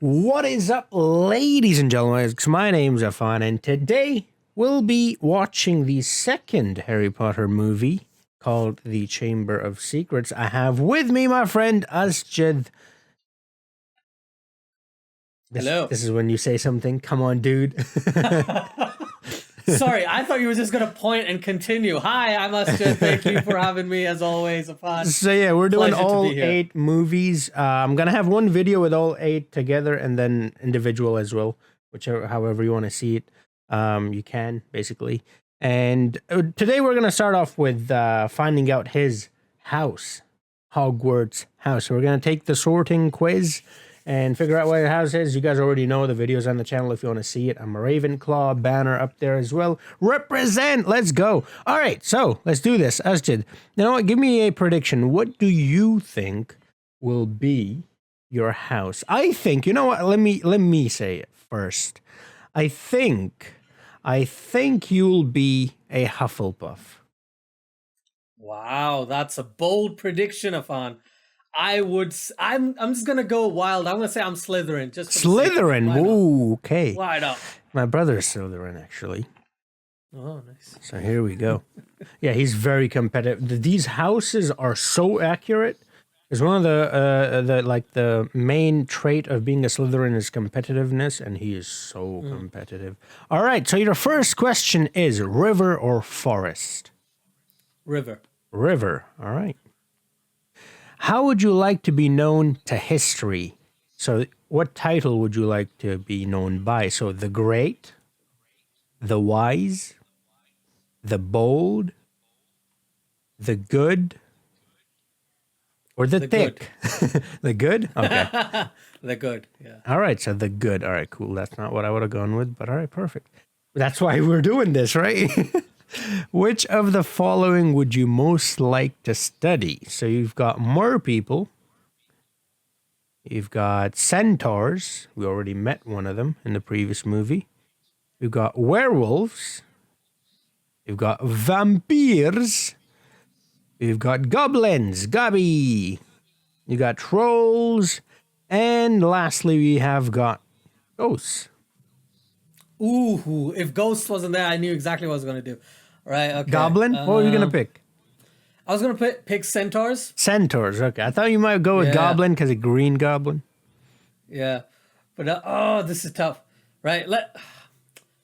What is up, ladies and gentlemen? My name's Afan, and today we'll be watching the second Harry Potter movie called The Chamber of Secrets. I have with me my friend Asjid. Hello. This is when you say something. Come on, dude. Sorry, I thought you were just going to point and continue. Hi, I'm Asjid. Thank you for having me, as always, Afan. So yeah, we're doing Pleasure to all be here. 8 movies. I'm going to have one video with all 8 together and then individual as well, however you want to see it. You can, basically. And today we're going to start off with finding out his house, Hogwarts house. So we're going to take the sorting quiz and figure out where your house is. You guys already know the video's on the channel if you want to see it. I'm a Ravenclaw banner up there as well. Represent! Let's go! All right, so let's do this. Asjid, you know what? Give me a prediction. What do you think will be your house? I think, you know what? Let me say it first. I think you'll be a Hufflepuff. Wow, that's a bold prediction, Afan. I'm just gonna go wild. I'm gonna say I'm Slytherin. Just Slytherin. Ooh, okay. Why not? My brother's Slytherin, actually. Oh, nice. So here we go. Yeah, he's very competitive. These houses are so accurate. It's one of the main trait of being a Slytherin is competitiveness, and he is so competitive. All right, so your first question is river or forest? River. River. All right. How would you like to be known to history? So what title would you like to be known by? So the great, the wise, the bold, the good, or the thick? Good. The good? Okay. The good, yeah. All right, so the good. All right, cool. That's not what I would have gone with, but all right, perfect. That's why we're doing this, right? Which of the following would you most like to study? So you've got mer people. You've got centaurs. We already met one of them in the previous movie. You've got werewolves. You've got vampires. You've got goblins. Gobby. You got trolls. And lastly, we have got ghosts. Ooh, if Ghost wasn't there, I knew exactly what I was gonna do. All right, okay. Goblin? What were you going to pick? I was gonna pick centaurs. Centaurs, okay. I thought you might go with Yeah. goblin because a green goblin. Yeah, but this is tough. Right,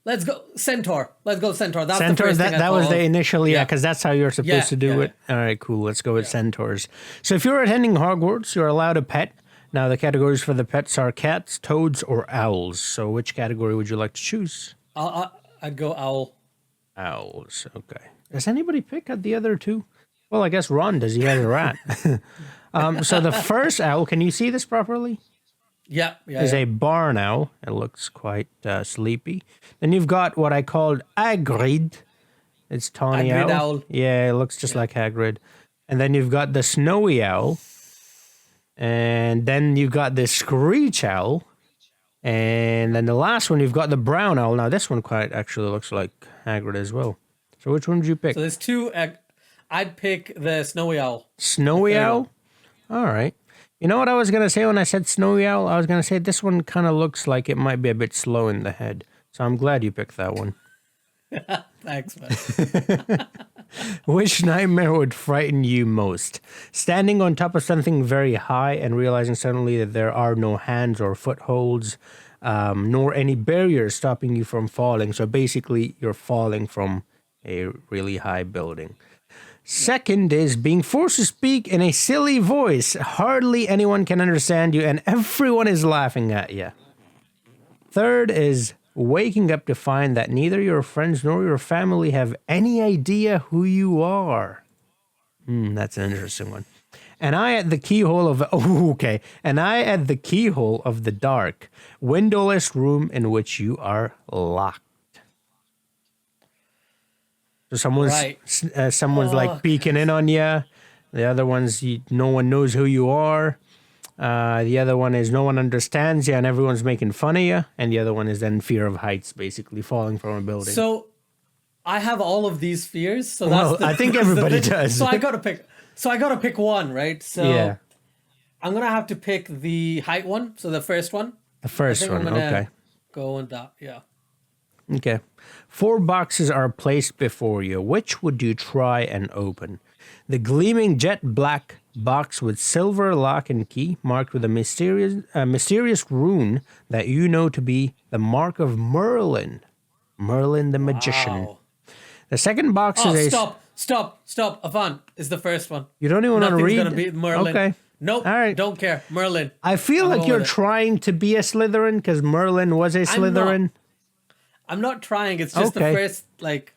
let's go centaur. Let's go centaur. That's Centaurs, the first thing that was the initial, Yeah. because that's how you're supposed to do it. All right, cool. Let's go with centaurs. So if you're attending Hogwarts, you're allowed a pet. Now, the categories for the pets are cats, toads, or owls. So which category would you like to choose? I'd go owl. Owls, okay. Does anybody pick at the other two? Well, I guess Ron does. He has a rat. So the first owl, can you see this properly? Yeah. Is a barn owl. It looks quite sleepy. Then you've got what I called Hagrid. It's tawny Hagrid owl. owl. Yeah, it looks just like Hagrid. And then you've got the snowy owl. And then you've got the screech owl. And then the last one, you've got the brown owl. Now, this one quite actually looks like Hagrid as well. So which one did you pick? So there's two. I'd pick the snowy owl. Snowy owl? All right. You know what I was going to say when I said snowy owl? I was going to say this one kind of looks like it might be a bit slow in the head. So I'm glad you picked that one. Thanks, man. Which nightmare would frighten you most? Standing on top of something very high and realizing suddenly that there are no hands or footholds, nor any barriers stopping you from falling. So basically, you're falling from a really high building. Second is being forced to speak in a silly voice. Hardly anyone can understand you and everyone is laughing at you. Third is waking up to find that neither your friends nor your family have any idea who you are. That's an interesting one. And I at the keyhole of the dark, windowless room in which you are locked. So someone's like peeking in on you. The other one's no one knows who you are. The other one is no one understands you and everyone's making fun of you. And the other one is then fear of heights, basically falling from a building. So I have all of these fears. So I think everybody does. So I gotta pick one, right? So yeah. I'm gonna have to pick the height one. So the first one. The first one, I'm gonna okay. go on that, yeah. Okay. 4 boxes are placed before you. Which would you try and open? The gleaming jet black box with silver lock and key marked with a mysterious rune that you know to be the mark of Merlin. Merlin the magician. Wow. The second box Oh, is a... stop. Avant is the first one. You don't even want to Nothing's read? gonna beat Merlin. Okay. Nope. All right. Don't care. Merlin. I feel like you're trying to be a Slytherin because Merlin was a Slytherin. I'm not trying. It's just the first, like...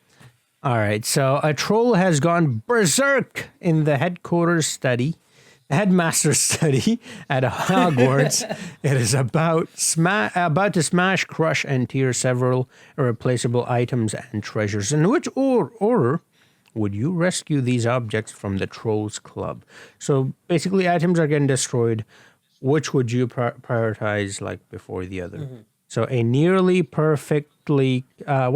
All right, so a troll has gone berserk in the headmaster's study at Hogwarts. It is about to smash, crush, and tear several irreplaceable items and treasures. In which order would you rescue these objects from the Trolls Club? So basically, items are getting destroyed. Which would you prioritize, like, before the other? Mm-hmm. So a nearly perfectly, I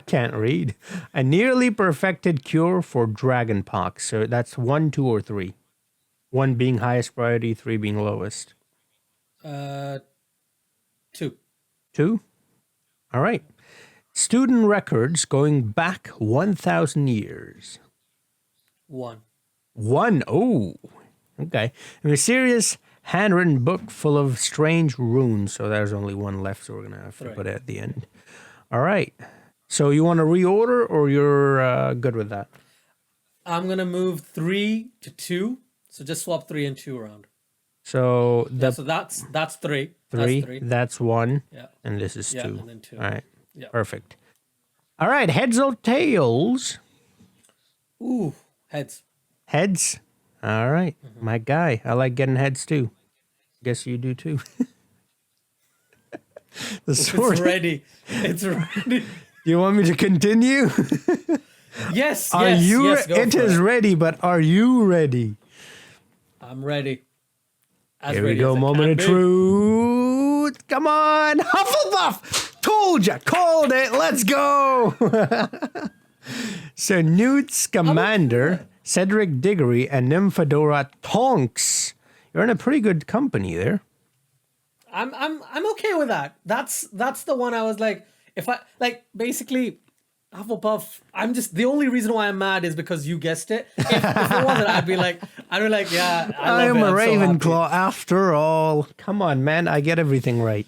can't read. A nearly perfected cure for dragon pox. So that's 1, 2, or 3. 1 being highest priority, 3 being lowest. 2. 2? All right. Student records going back 1,000 years. 1. 1, oh, okay. A mysterious handwritten book full of strange runes. So there's only 1 left, so we're going to have to put it at the end. All right. So you want to reorder or you're good with that? I'm going to move 3 to 2. So just swap 3 and 2 around. So so that's 3. 3. That's 1. Yeah. And this is 2. And then 2. All right. Yeah. Perfect. All right. Heads or tails? Ooh, heads. Heads? All right. Mm-hmm. My guy. I like getting heads too. Guess you do too. The sword. It's ready. It's ready. You want me to continue? Yes. Are yes. you? Yes, it is ready, but are you ready? I'm ready. Here we go. Moment of truth. Come on, Hufflepuff. Told ya. Called it. Let's go. So Newt Scamander, Cedric Diggory, and Nymphadora Tonks. You're in a pretty good company there. I'm okay with that. That's the one I was like, if I like basically Hufflepuff. I'm just the only reason why I'm mad is because you guessed it. If it wasn't, I'd be like, yeah, I am a Ravenclaw so after all. Come on, man, I get everything right.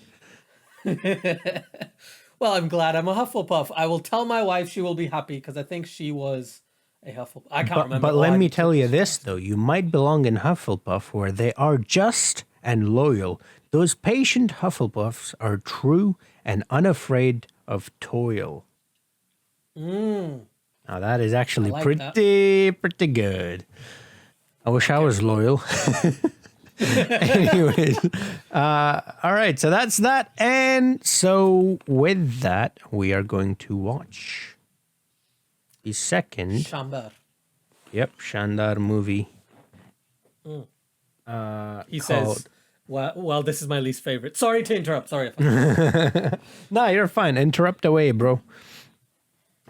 Well, I'm glad I'm a Hufflepuff. I will tell my wife; she will be happy because I think she was a Hufflepuff. I can't remember. But let me tell you this though: you might belong in Hufflepuff, where they are just and loyal. Those patient Hufflepuffs are true and unafraid of toil. Now that is actually pretty good. I wish I was loyal. Anyways, all right, so that's that. And so with that, we are going to watch the second Shandar. Yep, Shandar movie. He says, well, this is my least favorite. Sorry to interrupt. Sorry. Nah, you're fine. Interrupt away, bro.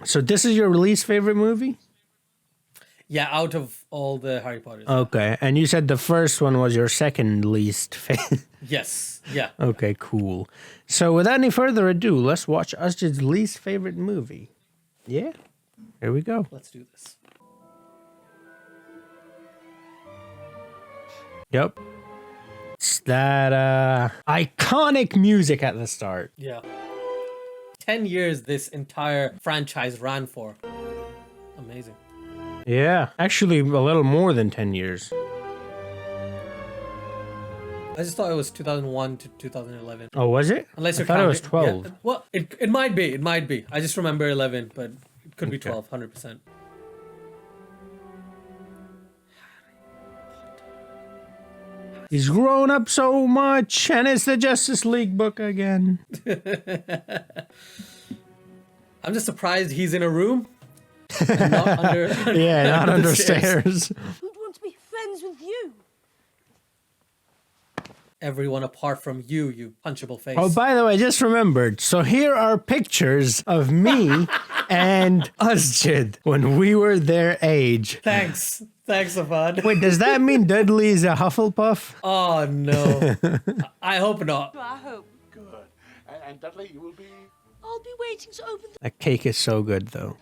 So this is your least favorite movie? Yeah, out of all the Harry Potters. Okay, and you said the first one was your second least favorite. Yes, yeah. Okay, cool. So without any further ado, let's watch Usjid's least favorite movie. Yeah? Here we go. Let's do this. Yep. It's that iconic music at the start. Yeah. 10 years this entire franchise ran for. Amazing. Yeah, actually a little more than 10 years. I just thought it was 2001 to 2011. Oh, was it? Unless I thought it was 12. Yeah. Well, it might be. It might be. I just remember 11, but it could be 12, 100%. He's grown up so much, and it's the Justice League book again. I'm just surprised he's in a room. And not under, not under stairs. Who'd want to be friends with you? Everyone apart from you, you punchable face. Oh, by the way, I just remembered. So here are pictures of me and us did when we were their age. Thanks, Avad. Wait, does that mean Dudley's a Hufflepuff? Oh no, I hope not. I hope. Good. And Dudley, you will be... I'll be waiting to open the... That cake is so good, though.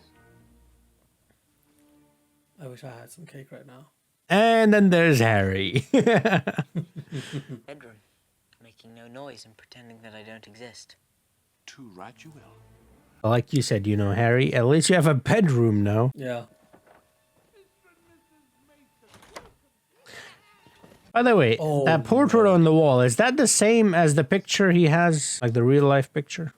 I wish I had some cake right now. And then there's Harry. Bedroom, making no noise and pretending that I don't exist. Too right you will. Like you said, Harry, at least you have a bedroom now. Yeah. By the way, Oh, that portrait on the wall, is that the same as the picture he has? Like the real life picture?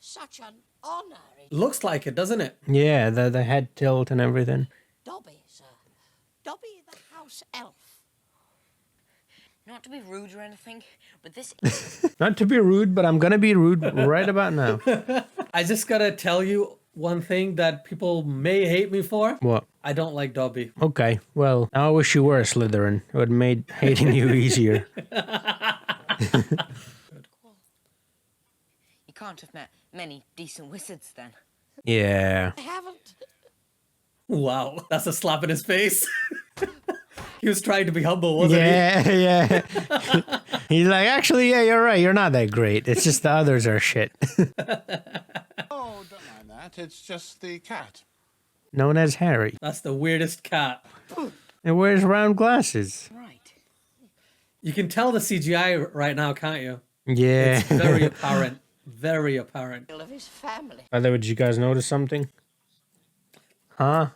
Such an honour. Looks like it, doesn't it? Yeah, the head tilt and everything. Dobby, sir. Dobby the house elf. Not to be rude or anything, but this Not to be rude, but I'm gonna be rude right about now. I just gotta tell you one thing that people may hate me for. What? I don't like Dobby. Okay, well, I wish you were a Slytherin. It would have made hating you easier. you can't have met many decent wizards then. Yeah. I haven't. Wow, that's a slap in his face. He was trying to be humble, wasn't Yeah. He's like, actually, yeah, you're right. You're not that great. It's just the others are shit. Oh, don't mind that. It's just the cat. Known as Harry. he? That's the weirdest cat. And wears round glasses. Right. You can tell the CGI right now, can't you? Yeah. It's very apparent. Very apparent. Of his family. By the way, did you guys notice something? Huh?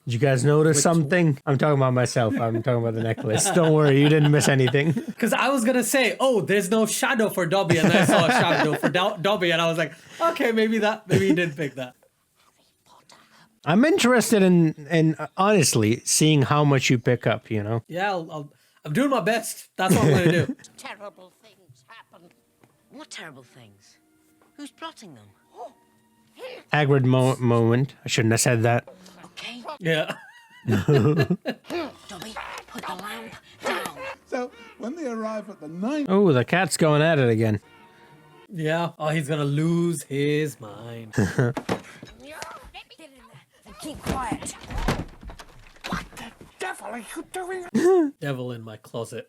Did you guys notice something? I'm talking about myself. I'm talking about the necklace. Don't worry, you didn't miss anything. Because I was gonna say, oh, there's no shadow for Dobby, and then I saw a shadow for Dobby, and I was like, okay, maybe he did pick that. I'm interested in honestly seeing how much you pick up. Yeah, I'm doing my best. That's what I'm gonna do. Terrible things happen. What terrible things? Who's plotting them? Hagrid moment. I shouldn't have said that. Okay. Yeah. Dobby, put the lamp down. So, when they arrive at the ninth... Oh, the cat's going at it again. Yeah. Oh, he's gonna lose his mind. Get in there and keep quiet. Devil are you doing? Devil in my closet.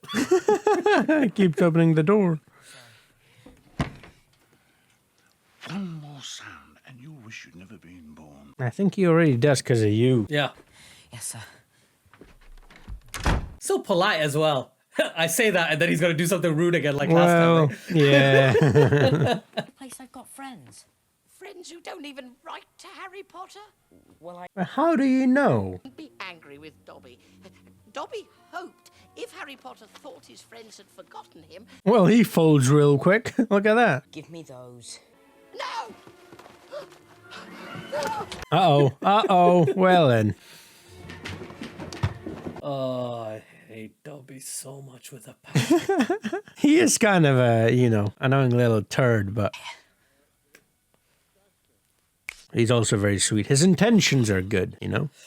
Keeps opening the door. One more sound, and you'll wish you'd never been born. I think he already does because of you. Yeah. Yes, sir. So polite as well. I say that, and then he's gonna do something rude again, like last Well, time. yeah. The place I've got friends. Friends who don't even write to Harry Potter? Well, I... But how do you know? Don't be angry with Dobby. Dobby hoped if Harry Potter thought his friends had forgotten him. Well, he folds real quick. Look at that. Give me those. No! Uh-oh. Well then. Oh, I hate Dobby so much with a passion. He is kind of a, annoying little turd, but he's also very sweet. His intentions are good,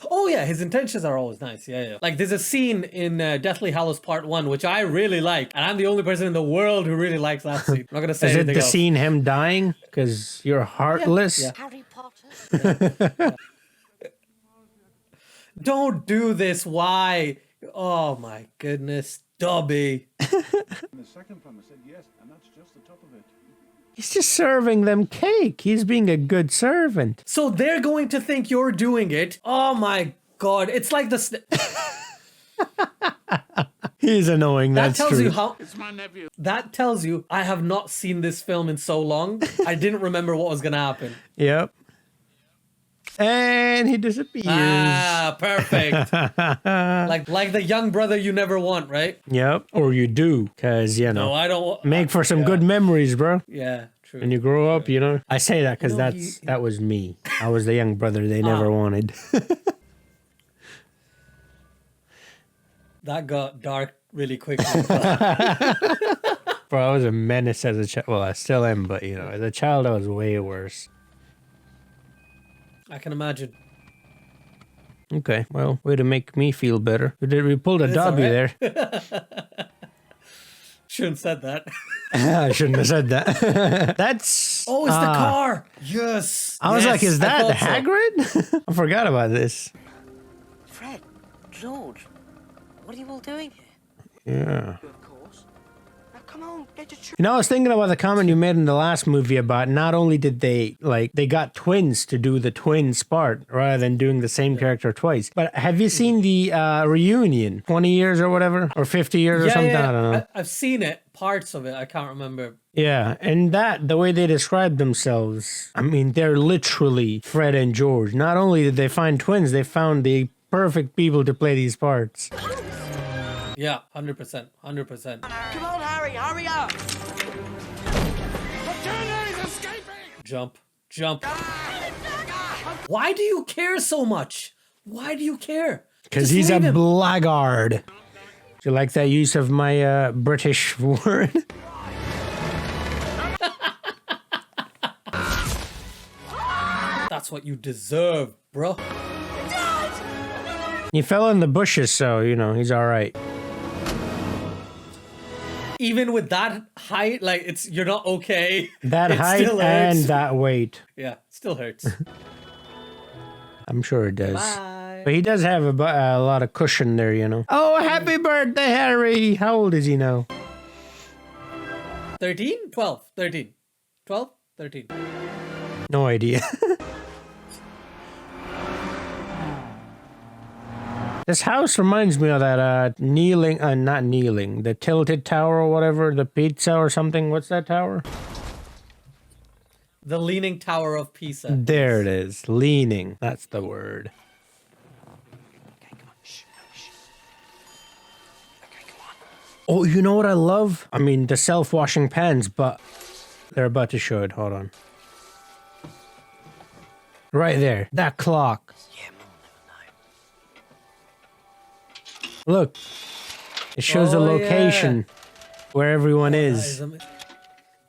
Oh yeah, his intentions are always nice. Yeah. Like there's a scene in Deathly Hallows Part 1 which I really like, and I'm the only person in the world who really likes that scene. I'm not gonna say Is it anything the else. scene him dying? Because you're heartless? Yeah. Harry Potter? Don't do this. Why? Oh my goodness, Dobby. And the second plumber said yes, and that's just the top of it. He's just serving them cake. He's being a good servant. So they're going to think you're doing it. Oh my god, it's like the. He's annoying. That That's tells true. you how. It's my nephew. That tells you I have not seen this film in so long. I didn't remember what was gonna happen. Yep. And he disappears. Ah, perfect. like the young brother you never want, right? Yep. Or you do, because, No, I don't. make for some good memories, bro. Yeah, true. When you grow up, I say that because that was me. I was the young brother they never wanted. That got dark really quickly. Bro, I was a menace as a child. Well, I still am, but, as a child, I was way worse. I can imagine. Okay, well, way to make me feel better. We pulled a It's Dobby alright. there. Shouldn't have said that. I shouldn't have said that. That's Oh, it's the car. Yes. I was like, is I that thought so. Hagrid? I forgot about this. Fred, George, what are you all doing here? Yeah. Of course. Now come on, get your You know, I was thinking about the comment you made in the last movie about not only did they got twins to do the twins part rather than doing the same character twice. But have you seen the reunion? 20 years or whatever, or 50 years or something? I don't know. I've seen it. Parts of it. I can't remember. Yeah, and that, the way they describe themselves, I mean, they're literally Fred and George. Not only did they find twins, they found the perfect people to play these parts. Yeah, 100%. 100%. Come on, Harry, hurry up! Jump. Jump. Why do you care so much? Why do you care? Because Just he's a leave him. blackguard. Do you like that use of my British word? That's what you deserve, bro. He fell in the bushes, so, you know, he's all right. Even with that height, like you're not okay. That It height still and hurts. that weight. Yeah, still hurts. I'm sure it does. Bye. But he does have a lot of cushion there, you know. Oh, happy birthday, Harry! How old is he now? 13? 12. 13. 12? 13. No idea. This house reminds me of that not kneeling, the tilted tower or whatever, the pizza or something. What's that tower? The Leaning Tower of Pisa. There it is. Leaning. That's the word. Okay, come on, shh. Okay, come on. Oh, you know what I love? I mean, the self-washing pans, but they're about to show it. Hold on. Right there. That clock. Yeah, Mum will never know. Look. It shows the Oh, location where everyone is.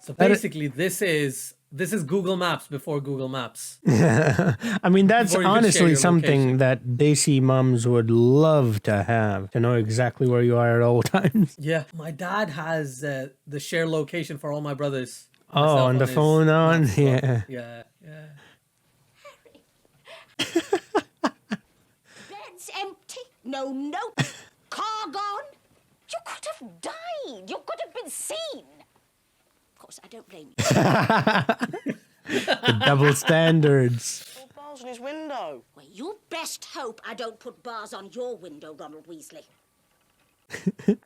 So basically, this is Google Maps before Google Maps. I mean, that's Before you can share honestly your something location. that Desi mums would love to have, to know exactly where you are at all times. Yeah, my dad has the share location for all my brothers. Oh, Myself on the his phone on? maps book. Yeah. Yeah, yeah. Bed's empty. No note. Car gone. You could have died. You could have been seen. Of course, I don't blame you. The double standards. Oh, bars on his window. Well, you best hope I don't put bars on your window, Ronald Weasley. Time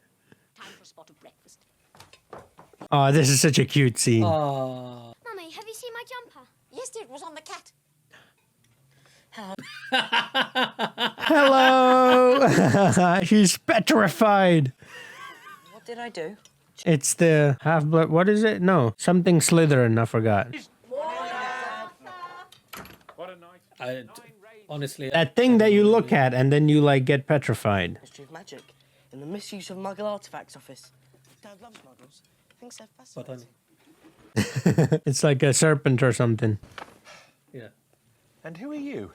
for a spot of breakfast. Oh, this is such a cute scene. Oh, Mummy, have you seen my jumper? Yes, dear, it was on the cat. Hello! She's petrified. What did I do? It's the half-blood. What is it? No, something Slytherin. I forgot. honestly, That thing that you look at and then you like get petrified. History of Magic in the Misuse of Muggle Artifacts Office. Dad loves muggles. Thinks they're but fascinating. It's like a serpent or something. yeah, And who are you?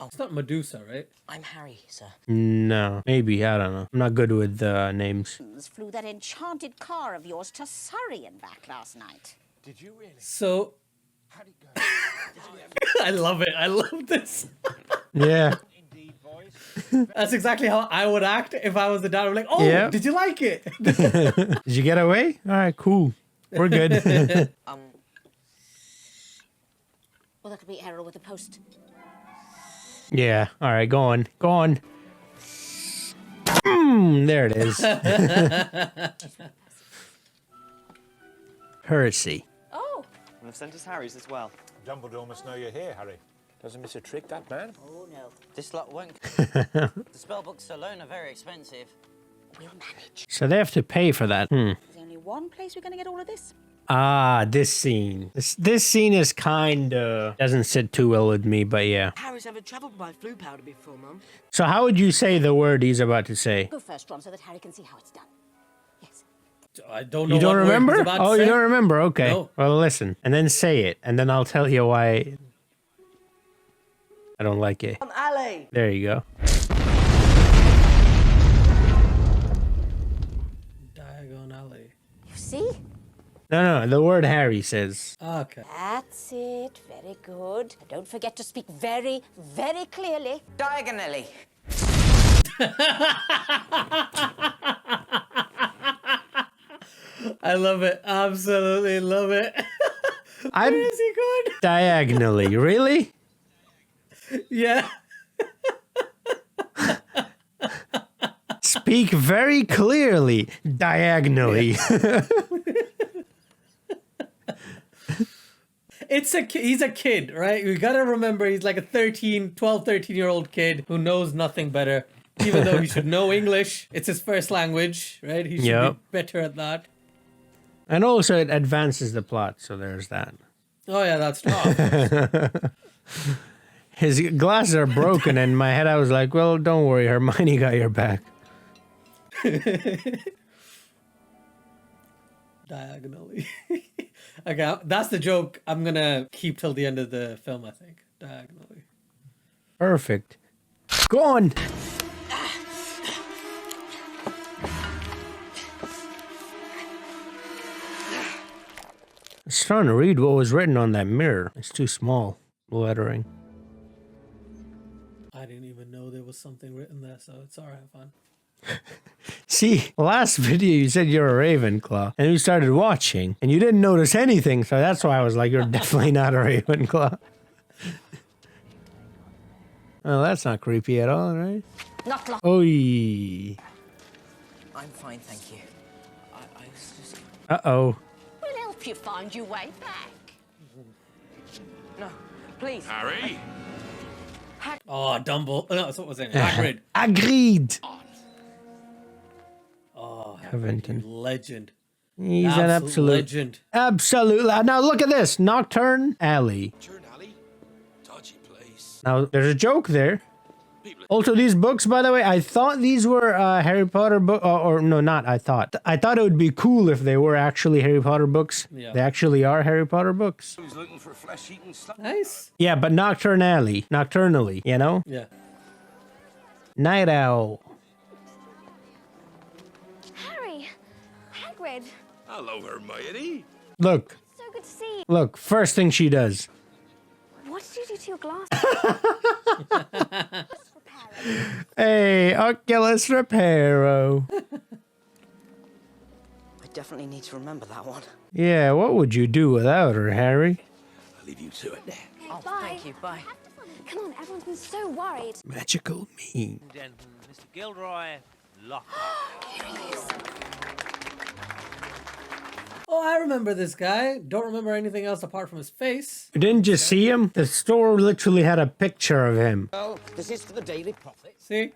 it's not Medusa, right? I'm Harry, sir. No, maybe. I don't know. I'm not good with names. Flew that enchanted car of yours to Surrey and back last night. Did you really? So, How'd it go? I love it. I love this. Yeah. Indeed, boys. That's exactly how I would act if I was the dad. I'm like, oh, Yeah. did you like it? Did you get away? All right, cool. We're good. Well, that'll be error with the post. Yeah. All right, go on. Go on. There it is. Percy. Oh, And they've sent us Harry's as well. Dumbledore must know you're here, Harry. Doesn't miss a trick, that man. oh no. This lot won't. The spellbooks alone are very expensive. We'll manage. So they have to pay for that. There's only one place we're going to get all of this. Ah, this scene. This scene is doesn't sit too well with me, but yeah. Harry's ever travelled by flu powder before, Mum. So how would you say the word he's about to say? Go first, Ron, so that Harry can see how it's done. Yes. I don't know. You don't what word he's remember? about to Oh, you say. don't remember? Okay. No. Well, listen, and then say it, and then I'll tell you why I don't like it. Alley! There you go. Diagon Alley. You see? No, the word Harry says. Okay. That's it. Very good. And don't forget to speak very, very clearly. Diagonally. I love it. Absolutely love it. I'm Where is he going? diagonally. Really? Yeah. Speak very clearly. Diagonally. He's a kid, right? You gotta remember he's like a 13-year-old kid who knows nothing better. Even though he should know English. It's his first language, right? He should be better at that. And also it advances the plot, so there's that. Oh yeah, that's tough. His glasses are broken, and in my head I was like, well, don't worry, Hermione got your back. Diagonally. Okay, that's the joke I'm gonna keep till the end of the film, I think. Diagonally. Perfect. Go on! I was trying to read what was written on that mirror. It's too small. Lettering. I didn't even know there was something written there, so it's alright, fine. See, last video you said you're a Ravenclaw, and you started watching, and you didn't notice anything, so that's why I was like, you're definitely not a Ravenclaw. Well, that's not creepy at all, right? Not long. Oy. I'm fine, thank you. I was just... Uh-oh. We'll help you find your way back. No, please. Harry? Oh, Dumble. No, that's what was it. Hagrid. Agreed. Oh, Covington. Legend. He's an absolute legend. Absolutely. Now look at this. Nocturne Alley. Turn alley? Dodgy place. Now there's a joke there. Also, these books, by the way, I thought these were Harry Potter book, or no, not I thought. I thought it would be cool if they were actually Harry Potter books. Yeah. They actually are Harry Potter books. Who's looking for flesh-eating stuff? Nice. Yeah, but nocturnally, you know? Yeah. Night Owl. Harry, Hagrid, Hello, Hermione. Look, so good to see you. look, first thing she does. What did you do to your glasses? Hey, Oculus Reparo. I definitely need to remember that one. Yeah, what would you do without her, Harry? I'll leave you to it. Oh, Bye. thank you, bye. Come on, everyone's been so worried. Magical me. Mr. Gilroy, lock. Oh, I remember this guy. Don't remember anything else apart from his face. You didn't just see him? The store literally had a picture of him. Well, this is for the Daily Prophet. See?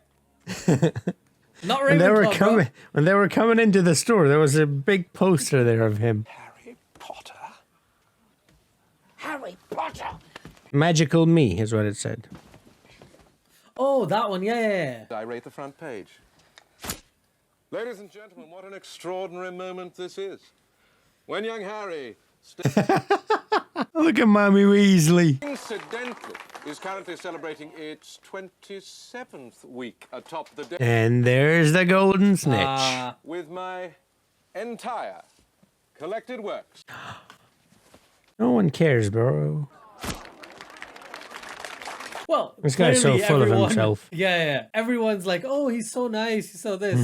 Not When they were Ravenclaw, bro. coming, when they were coming into the store, there was a big poster there of him. Harry Potter? Harry Potter! Magical me is what it said. Oh, that one. Yeah. I rate the front page. Ladies and gentlemen, what an extraordinary moment this is. When young Harry, Look at Mommy Weasley. incidentally, is currently celebrating its 27th week atop the day And there's the golden snitch. with my entire collected works. No one cares, bro. Well, This guy's so clearly full of everyone- himself. Yeah. Everyone's like, oh, he's so nice. He's so this.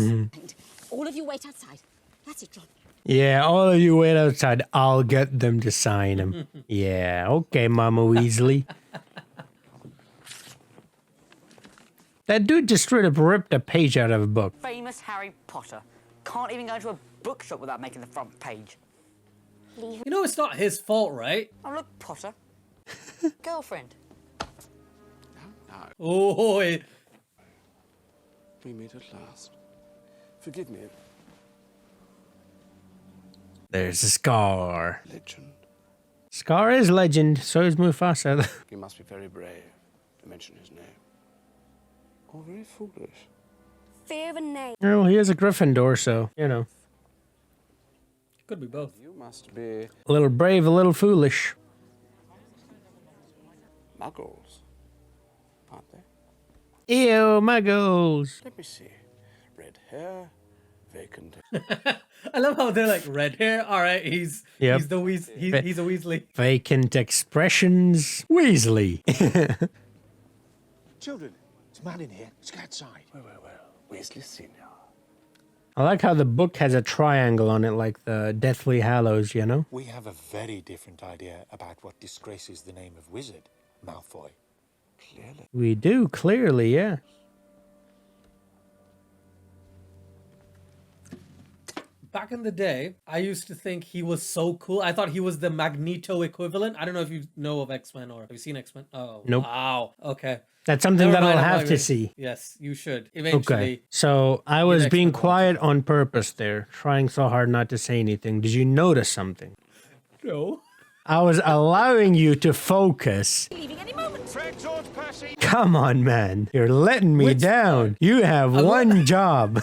All of you wait outside. That's it, John. Yeah, all of you wait outside. I'll get them to sign him. Yeah, okay, Mama Weasley. That dude just straight up ripped a page out of a book. Famous Harry Potter. Can't even go into a bookshop without making the front page. You know, it's not his fault, right? Oh, look, Potter. Girlfriend. Oh, We meet at last. Forgive me, There's a Scar. legend. Scar is legend, so is Mufasa. You must be very brave to mention his name. Or very foolish. Fear of a name. Oh, he is a Gryffindor, so, you know. could be both. You must be A little brave, a little foolish. muggles, aren't they? Ew, muggles. Let me see. Red hair, vacant. I love how they're like red hair. All right, he's Yep. he's the he's a Weasley. Vacant expressions. Weasley. Children, it's a man in here. Let's go outside. Well. Where's Lucinda? I like how the book has a triangle on it, like the Deathly Hallows, you know? We have a very different idea about what disgraces the name of wizard, Malfoy. Clearly. We do, clearly, yeah. Back in the day, I used to think he was so cool. I thought he was the Magneto equivalent. I don't know if you know of X-Men or have you seen X-Men? Oh, Nope. Wow. Okay. That's something Never that mind, I'll I'm have not to even- see. Yes, you should. Eventually. Okay. So I was next being one. quiet on purpose there, trying so hard not to say anything. Did you notice something? No. I was allowing you to focus. Leaving any moment. Fred George Passy. Come on, man. You're letting me down. You have one job,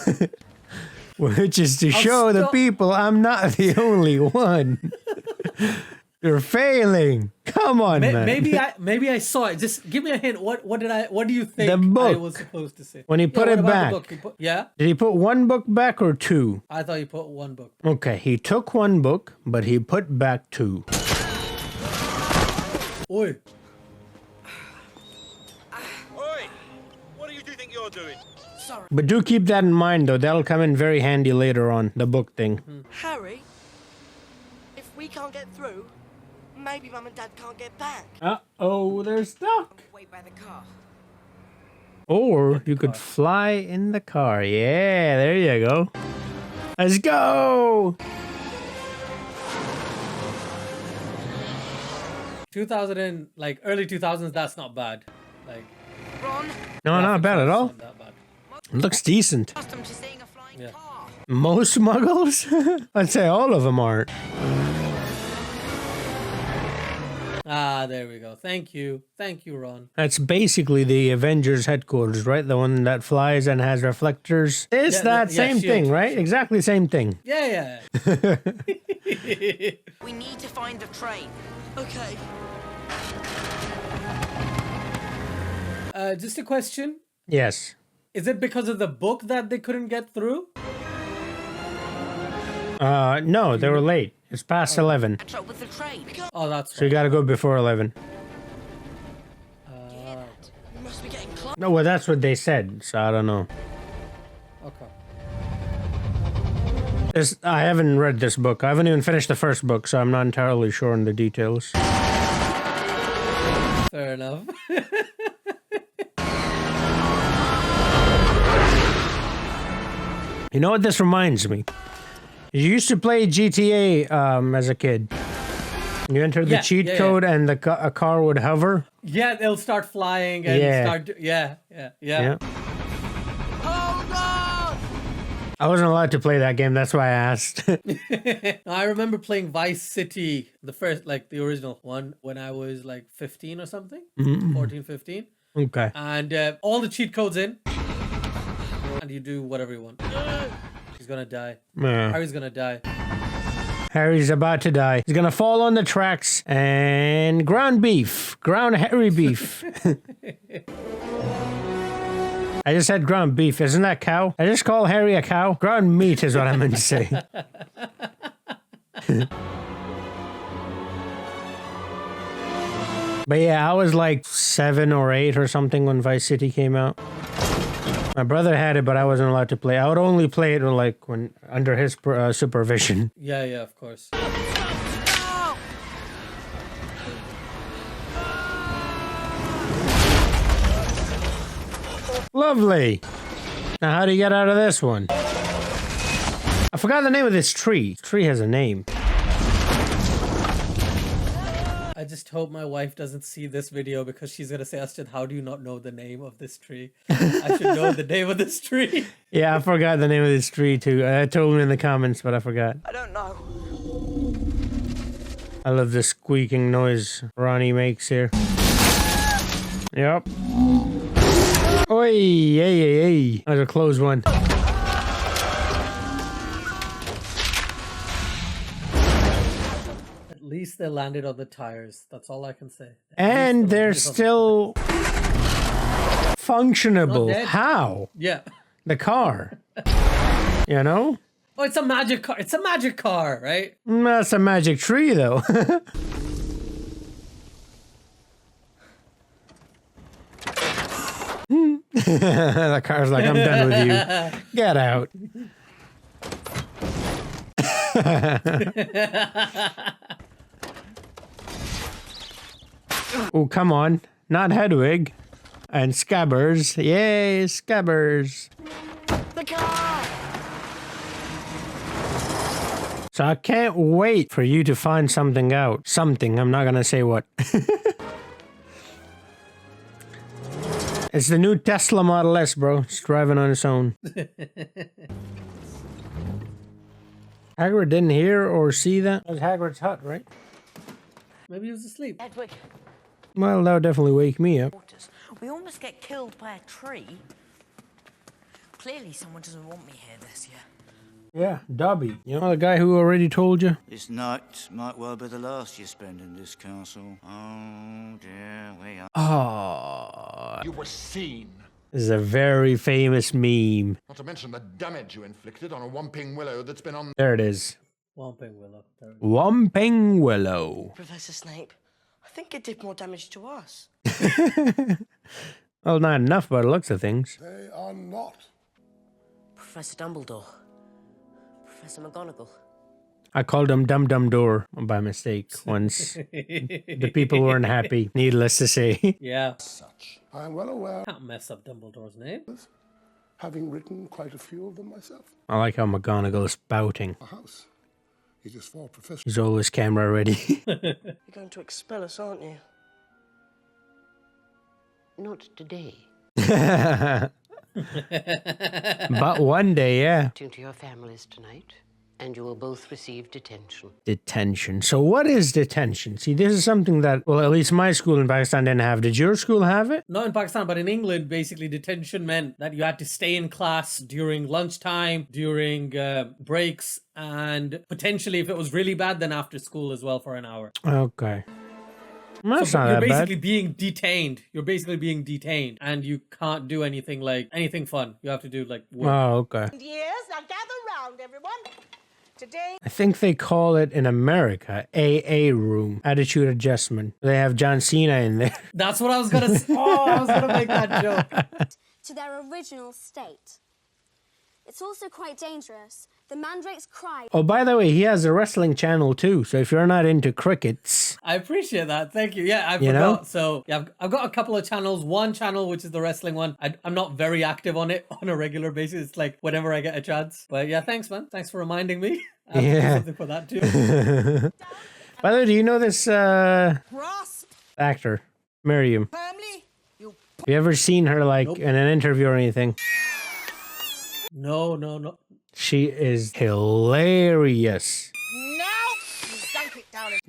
which is to show the people I'm not the only one. You're failing. Come on, man. Maybe I saw it. Just give me a hint. What do you think The book. I was supposed to say? When he put what it about the back. book? Yeah? Did he put one book back or two? I thought you put one book. Okay, he took one book, but he put back two. Oi. Oi! What do you think you're doing? But do keep that in mind, though. That'll come in very handy later on, the book thing. Harry, if we can't get through, maybe Mum and Dad can't get back. Uh-oh, they're stuck. Wait by the car. Or you could fly in the car. Yeah, there you go. Let's go. 2000 and like early 2000s. That's not bad. Like Ron, No, not bad at all. not that bad. It looks decent. accustomed to seeing a flying Yeah. car. Most muggles? I'd say all of them aren't. Ah, there we go. Thank you, Ron. That's basically the Avengers headquarters, right? The one that flies and has reflectors. It's Yeah, that yeah, same shield. thing, right? Exactly the same thing. Yeah. We need to find the train. Okay. Just a question. Yes. Is it because of the book that they couldn't get through? No, they were late. It's past 11. Catch up with the train. Oh, that's So you right. gotta go before 11. We must be getting close. No, well, that's what they said, so I don't know. Okay. I haven't read this book. I haven't even finished the first book, so I'm not entirely sure on the details. Fair enough. You know what this reminds me? You used to play GTA as a kid. You enter the cheat code and a car would hover. Yeah, they'll start flying and start. Yeah. Hold on! I wasn't allowed to play that game, that's why I asked. I remember playing Vice City, the first, like the original one, when I was like 15 or something, 14, 15. Okay. And all the cheat codes in, and you do whatever you want. He's gonna die. Yeah. Harry's gonna die. Harry's about to die. He's gonna fall on the tracks and ground beef. Ground Harry beef. I just said ground beef. Isn't that cow? I just call Harry a cow. Ground meat is what I meant to say. But yeah, I was like 7 or 8 or something when Vice City came out. My brother had it, but I wasn't allowed to play. I would only play it like when under his supervision. Yeah, of course. Lovely. Now, how do you get out of this one? I forgot the name of this tree. This tree has a name. I just hope my wife doesn't see this video because she's gonna say, Ashton, how do you not know the name of this tree? I should know the name of this tree. Yeah, I forgot the name of this tree too. I told him in the comments, but I forgot. I don't know. I love the squeaking noise Ronnie makes here. Yep. Oi, hey. That was a close one. At least they landed on the tires. That's all I can say. And they're still functionable. Not dead. How? Yeah. The car. You know? Oh, it's a magic car. It's a magic car, right? That's a magic tree, though. The car's like, I'm done with you. Get out. Oh, come on. Not Hedwig. And Scabbers. Yay, Scabbers. The car! So I can't wait for you to find something out. Something. I'm not going to say what. It's the new Tesla Model S, bro. It's driving on its own. Hagrid didn't hear or see that. That was Hagrid's hut, right? Maybe he was asleep. Edward, Well, that would definitely wake me up. we almost get killed by a tree. Clearly someone doesn't want me here this year. Yeah, Dobby. You know the guy who already told you? This night might well be the last you spend in this castle. Oh dear, we are. Oh. You were seen. This is a very famous meme. Not to mention the damage you inflicted on a Whomping Willow that's been on... There it is. Whomping Willow. Whomping Willow. Professor Snape, I think it did more damage to us. Well, not enough by the looks of things. They are not. Professor Dumbledore. Professor McGonagall. I called him Dum Dum Door by mistake once. The people weren't happy, needless to say. Yeah. Such. I am well aware. Can't mess up Dumbledore's name. Having written quite a few of them myself. I like how McGonagall is spouting. A house. It is for professionals. He's always camera ready. You're going to expel us, aren't you? Not today. But one day, yeah. Tune to your families tonight, and you will both receive detention. Detention. So what is detention? See, this is something that, well, at least my school in Pakistan didn't have. Did your school have it? Not in Pakistan, but in England, basically detention meant that you had to stay in class during lunchtime, during breaks, and potentially, if it was really bad, then after school as well for an hour. Okay. That's So not you're that basically bad. being detained. You're basically being detained, and you can't do anything fun. You have to do like work. Oh, okay. Yes, now gather round, everyone. Today, I think they call it in America AA room, attitude adjustment. They have John Cena in there. That's what I was gonna. I was gonna make that joke. To their original state. It's also quite dangerous. The mandrakes cry. Oh, by the way, he has a wrestling channel too. So if you're not into crickets, I appreciate that. Thank you. Yeah, I You forgot. know? So yeah, I've got a couple of channels. One channel, which is the wrestling one. I'm not very active on it on a regular basis. It's like whenever I get a chance. But yeah, thanks, man. Thanks for reminding me. I have to do something for that too. by the way, do you know this actor, Miriam? Have you ever seen her like in an interview or anything? No. She is hilarious.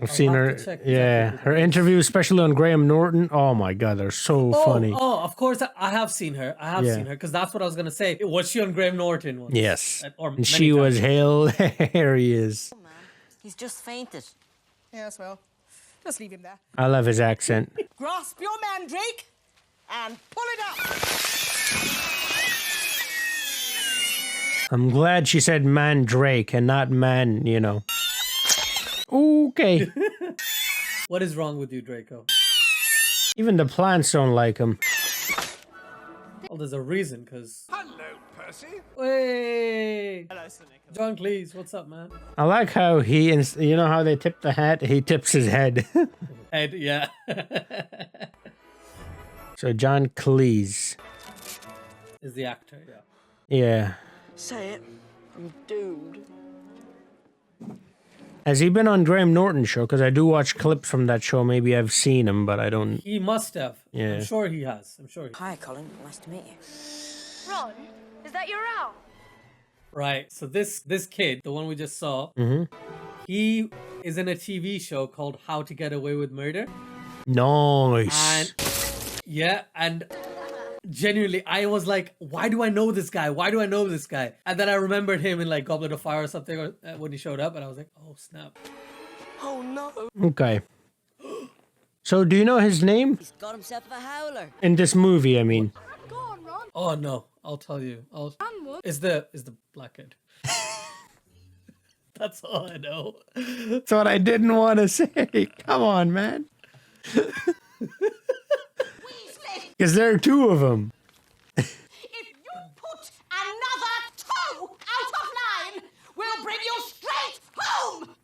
I've seen her. Yeah, her interview, especially on Graham Norton. Oh my God, they're so funny. Oh, of course, I have seen her. I have seen her because that's what I was gonna say. Was she on Graham Norton once? Yes, Or and many she was times. hilarious. He's just fainted. yes, well, just leave him there. I love his accent. Grasp your mandrake and pull it up. I'm glad she said mandrake and not man, you know. Okay. What is wrong with you, Draco? Even the plants don't like him. Well, there's a reason, because... Hello, Percy. Hey! Hello, John Cleese, what's up, man? I like how you know how they tip the hat? He tips his head. Ed, yeah. So John Cleese. Is the actor, yeah. Yeah. Say it. I'm doomed. Has he been on Graham Norton's show? Because I do watch clips from that show. Maybe I've seen him, but I don't. He must have. Yeah. I'm sure he has. Hi, Colin. Nice to meet you. Ron, is that your owl? Right. So this kid, the one we just saw, Mm-hmm. he is in a TV show called How to Get Away with Murder. Nice. And genuinely, I was like, why do I know this guy? Why do I know this guy? And then I remembered him in like Goblet of Fire or something when he showed up, and I was like, oh snap. Oh no. Okay. So do you know his name? He's got himself a howler. In this movie, I mean. Oh no, I'll tell you. It's the black kid. That's all I know. That's what I didn't want to say. Come on, man. Because there are two of them. If you put another toe out of line, we'll bring you straight home!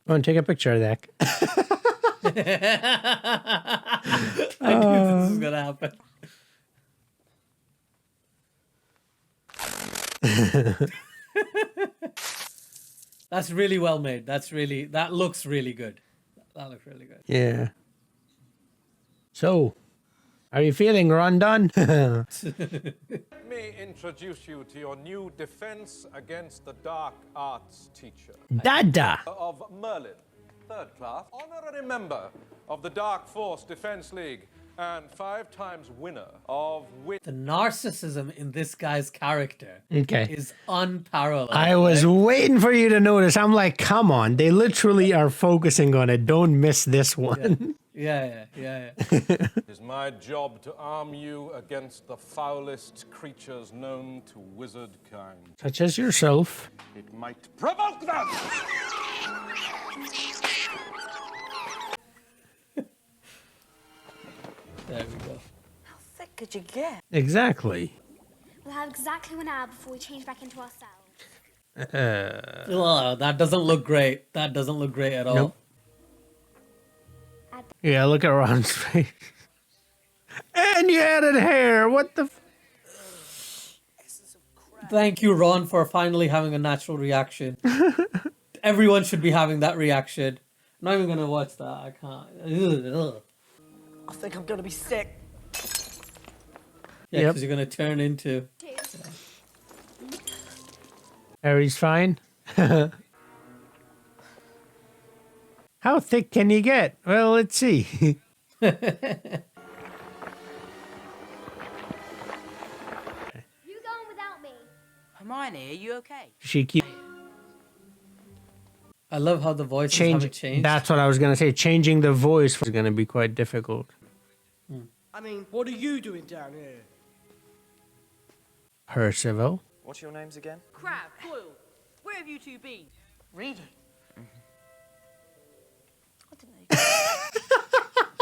Go and take a picture of that. I knew this was gonna happen. That's really well made. That looks really good. That looks really good. Yeah. So, are you feeling Rondon? Let me introduce you to your new defense against the dark arts teacher. Dada. Of Merlin, 3rd class, honorary member of the Dark Force Defense League, and 5-time winner of Wittle. The narcissism in this guy's character is unparalleled. I was waiting for you to notice. I'm like, come on. They literally are focusing on it. Don't miss this one. Yeah. It is my job to arm you against the foulest creatures known to wizard kind. Such as yourself. It might provoke them! There we go. How thick could you get? Exactly. We'll have exactly 1 hour before we change back into ourselves. Oh, that doesn't look great. That doesn't look great at all. Nope. Yeah, look at Ron's face. And you added hair. What the? Thank you, Ron, for finally having a natural reaction. Everyone should be having that reaction. I'm not even gonna watch that. I can't. Ugh. I think I'm gonna be sick. Yeah, because you're gonna turn into. Harry's fine. How thick can you get? Well, let's see. You going without me? Hermione, are you okay? She keep I love how the voices haven't changed. That's what I was gonna say. Changing the voice was gonna be quite difficult. I mean, what are you doing down here? Percival. What's your names again? Crab, Boyle, where have you two been? Reading.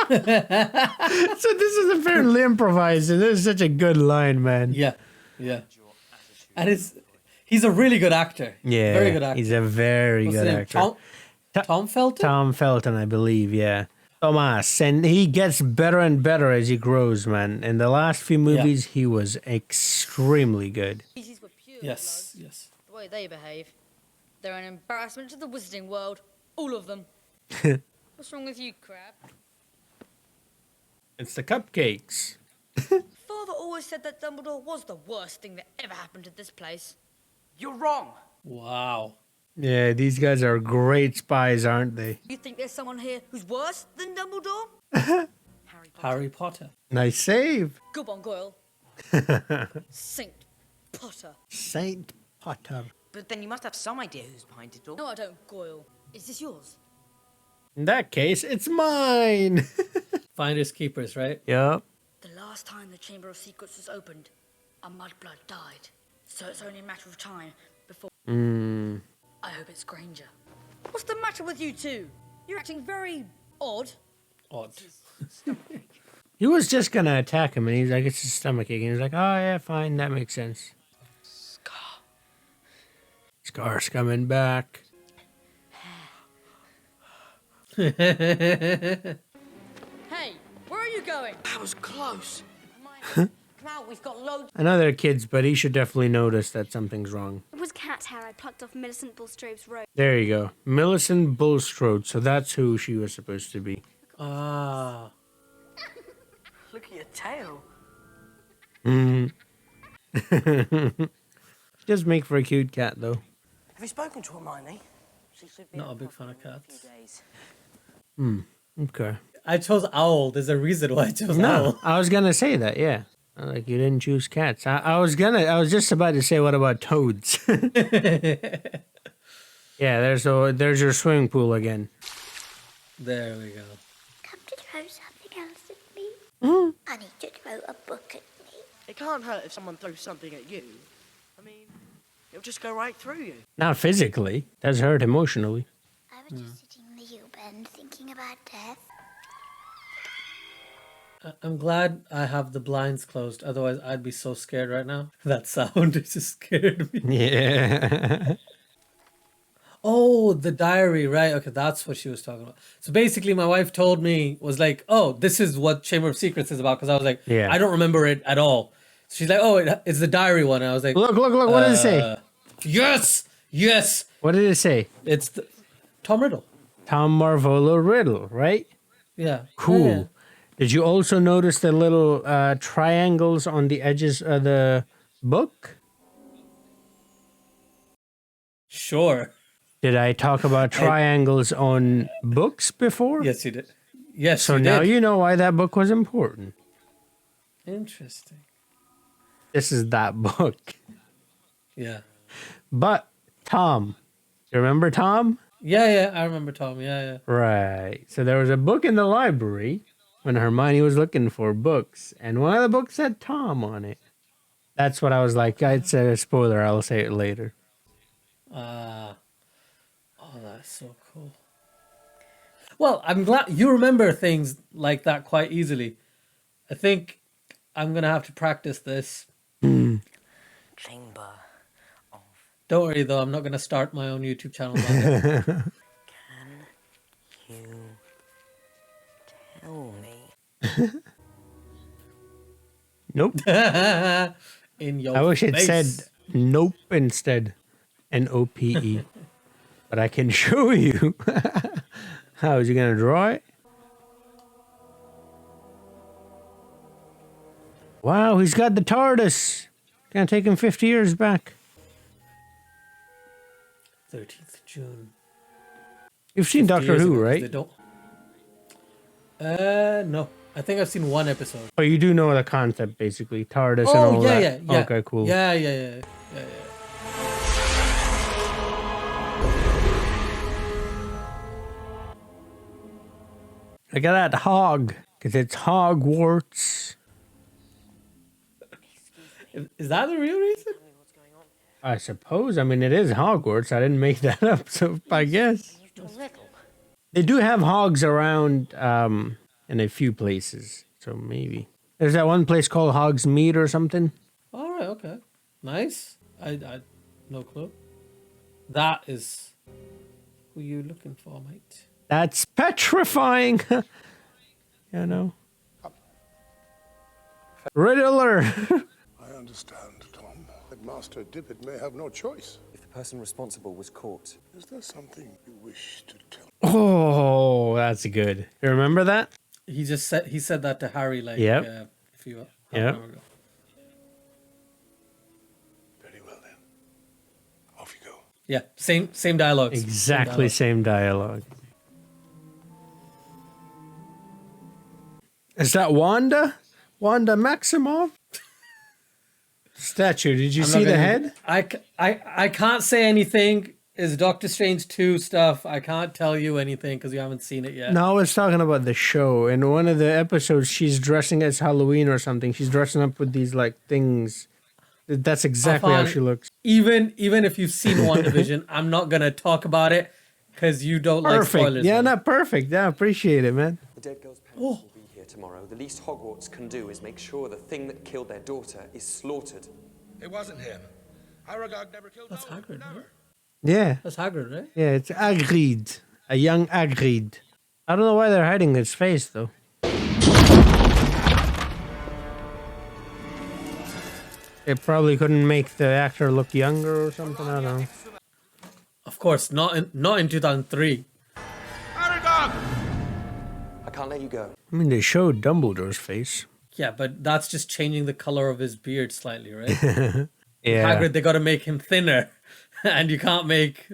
So this is apparently improvised. And this is such a good line, man. Yeah. And he's a really good actor. Yeah, Very good actor. He's a very What's good his name? actor. Tom Felton? Tom Felton, I believe, yeah. Thomas, and he gets better and better as he grows, man. In the last few movies, he was extremely good. Yes. The way they behave. They're an embarrassment to the wizarding world. All of them. What's wrong with you, Crab? It's the cupcakes. Father always said that Dumbledore was the worst thing that ever happened to this place. You're wrong. Wow. Yeah, these guys are great spies, aren't they? You think there's someone here who's worse than Dumbledore? Harry Potter. Nice save. Good one, Goyle. Saint Potter. Saint Potter. But then you must have some idea who's behind it all. No, I don't, Goyle. Is this yours? In that case, it's mine. Finders keepers, right? Yep. The last time the Chamber of Secrets was opened, a mudblood died. So it's only a matter of time before... I hope it's Granger. What's the matter with you two? You're acting very odd. Odd. He was just gonna attack him, and he's like, it's his stomach ache. And he's like, oh, yeah, fine, that makes sense. Scar's coming back. Hey, where are you going? That was close. Come out, we've got loads. Another kid's, but he should definitely notice that something's wrong. It was cat hair I plucked off Millicent Bulstrode's robe. There you go. Millicent Bulstrode. So that's who she was supposed to be. Ah. Look at your tail. Does make for a cute cat, though. Have you spoken to Hermione? She should be Not a big fan of cats. Okay. I chose owl. There's a reason why I chose owl. I was gonna say that, yeah. Like, you didn't choose cats. I was just about to say, what about toads? Yeah, there's your swimming pool again. There we go. Come to throw something else at me. I need to throw a book at me. It can't hurt if someone throws something at you. I mean, It'll just go right through you. Not physically. Does hurt emotionally. I was just sitting in the U-bend thinking about death. I'm glad I have the blinds closed. Otherwise, I'd be so scared right now. That sound just scared me. Yeah. Oh, the diary, right? Okay, that's what she was talking about. So basically, my wife told me, was like, oh, this is what Chamber of Secrets is about. Because I was like, Yeah. I don't remember it at all. She's like, oh, it's the diary one. And I was like, Look, what did it say? Yes. What did it say? It's Tom Riddle. Tom Marvolo Riddle, right? Yeah. Cool. Yeah. Did you also notice the little triangles on the edges of the book? Sure. Did I talk about triangles on books before? Yes, you did. Yes, So you now did. you know why that book was important. Interesting. This is that book. Yeah. But Tom, you remember Tom? Yeah, I remember Tom. Yeah. Right. So there was a book in the library when Hermione was looking for books, and one of the books had Tom on it. That's what I was like. It's a spoiler. I'll say it later. Oh, that's so cool. Well, I'm glad you remember things like that quite easily. I think I'm going to have to practice this. Chamber of... Don't worry, though. I'm not going to start my own YouTube channel. Can you tell me? Nope. In your I wish it face. said nope instead. N-O-P-E. But I can show you. How is he going to draw it? Wow, he's got the TARDIS. Gonna take him 50 years back. 13th June. You've seen 50 Doctor years Who, ago, 'cause right? They don't... No. I think I've seen one episode. Oh, you do know the concept, basically. TARDIS and all that. Yeah. Okay, cool. Yeah. Look at that hog, because it's Hogwarts. Is that the real reason? I suppose. I mean, it is Hogwarts. I didn't make that up, so I guess. They do have hogs around in a few places, so maybe. There's that one place called Hogsmeade or something. All right, okay. Nice. I no clue. That is who you looking for, mate. That's petrifying. You know. Riddler. I understand, Tom. That Master Dippet may have no choice. If the person responsible was caught. Is there something you wish to tell? Oh, that's good. You remember that? He said that to Harry like Yep. a few half Yep. an hour ago. Very well then. Off you go. Yeah, same dialogues. Exactly same dialogue. Is that Wanda? Wanda Maximoff? Statue. Did you I'm see not the gonna- head? I can't say anything. Is Doctor Strange 2 stuff. I can't tell you anything because you haven't seen it yet. No, I was talking about the show. In one of the episodes, she's dressing as Halloween or something. She's dressing up with these like things. That's exactly how Afan, she looks. Even if you've seen WandaVision, I'm not gonna talk about it because you don't like Perfect. spoilers. Yeah, man. not perfect. Yeah, appreciate it, man. The dead girl's parents will be here tomorrow. The least Hogwarts can do is make sure the thing that killed their daughter is slaughtered. It wasn't him. Aragog never killed That's Hagrid, right? Yeah. That's Hagrid, right? Yeah, it's Hagrid. A young Hagrid. I don't know why they're hiding his face, though. They probably couldn't make the actor look younger or something. I don't know. Of course, not in 2003. Aragog! I can't let you go. I mean, they showed Dumbledore's face. Yeah, but that's just changing the color of his beard slightly, right? Yeah. Hagrid, they got to make him thinner, and you can't make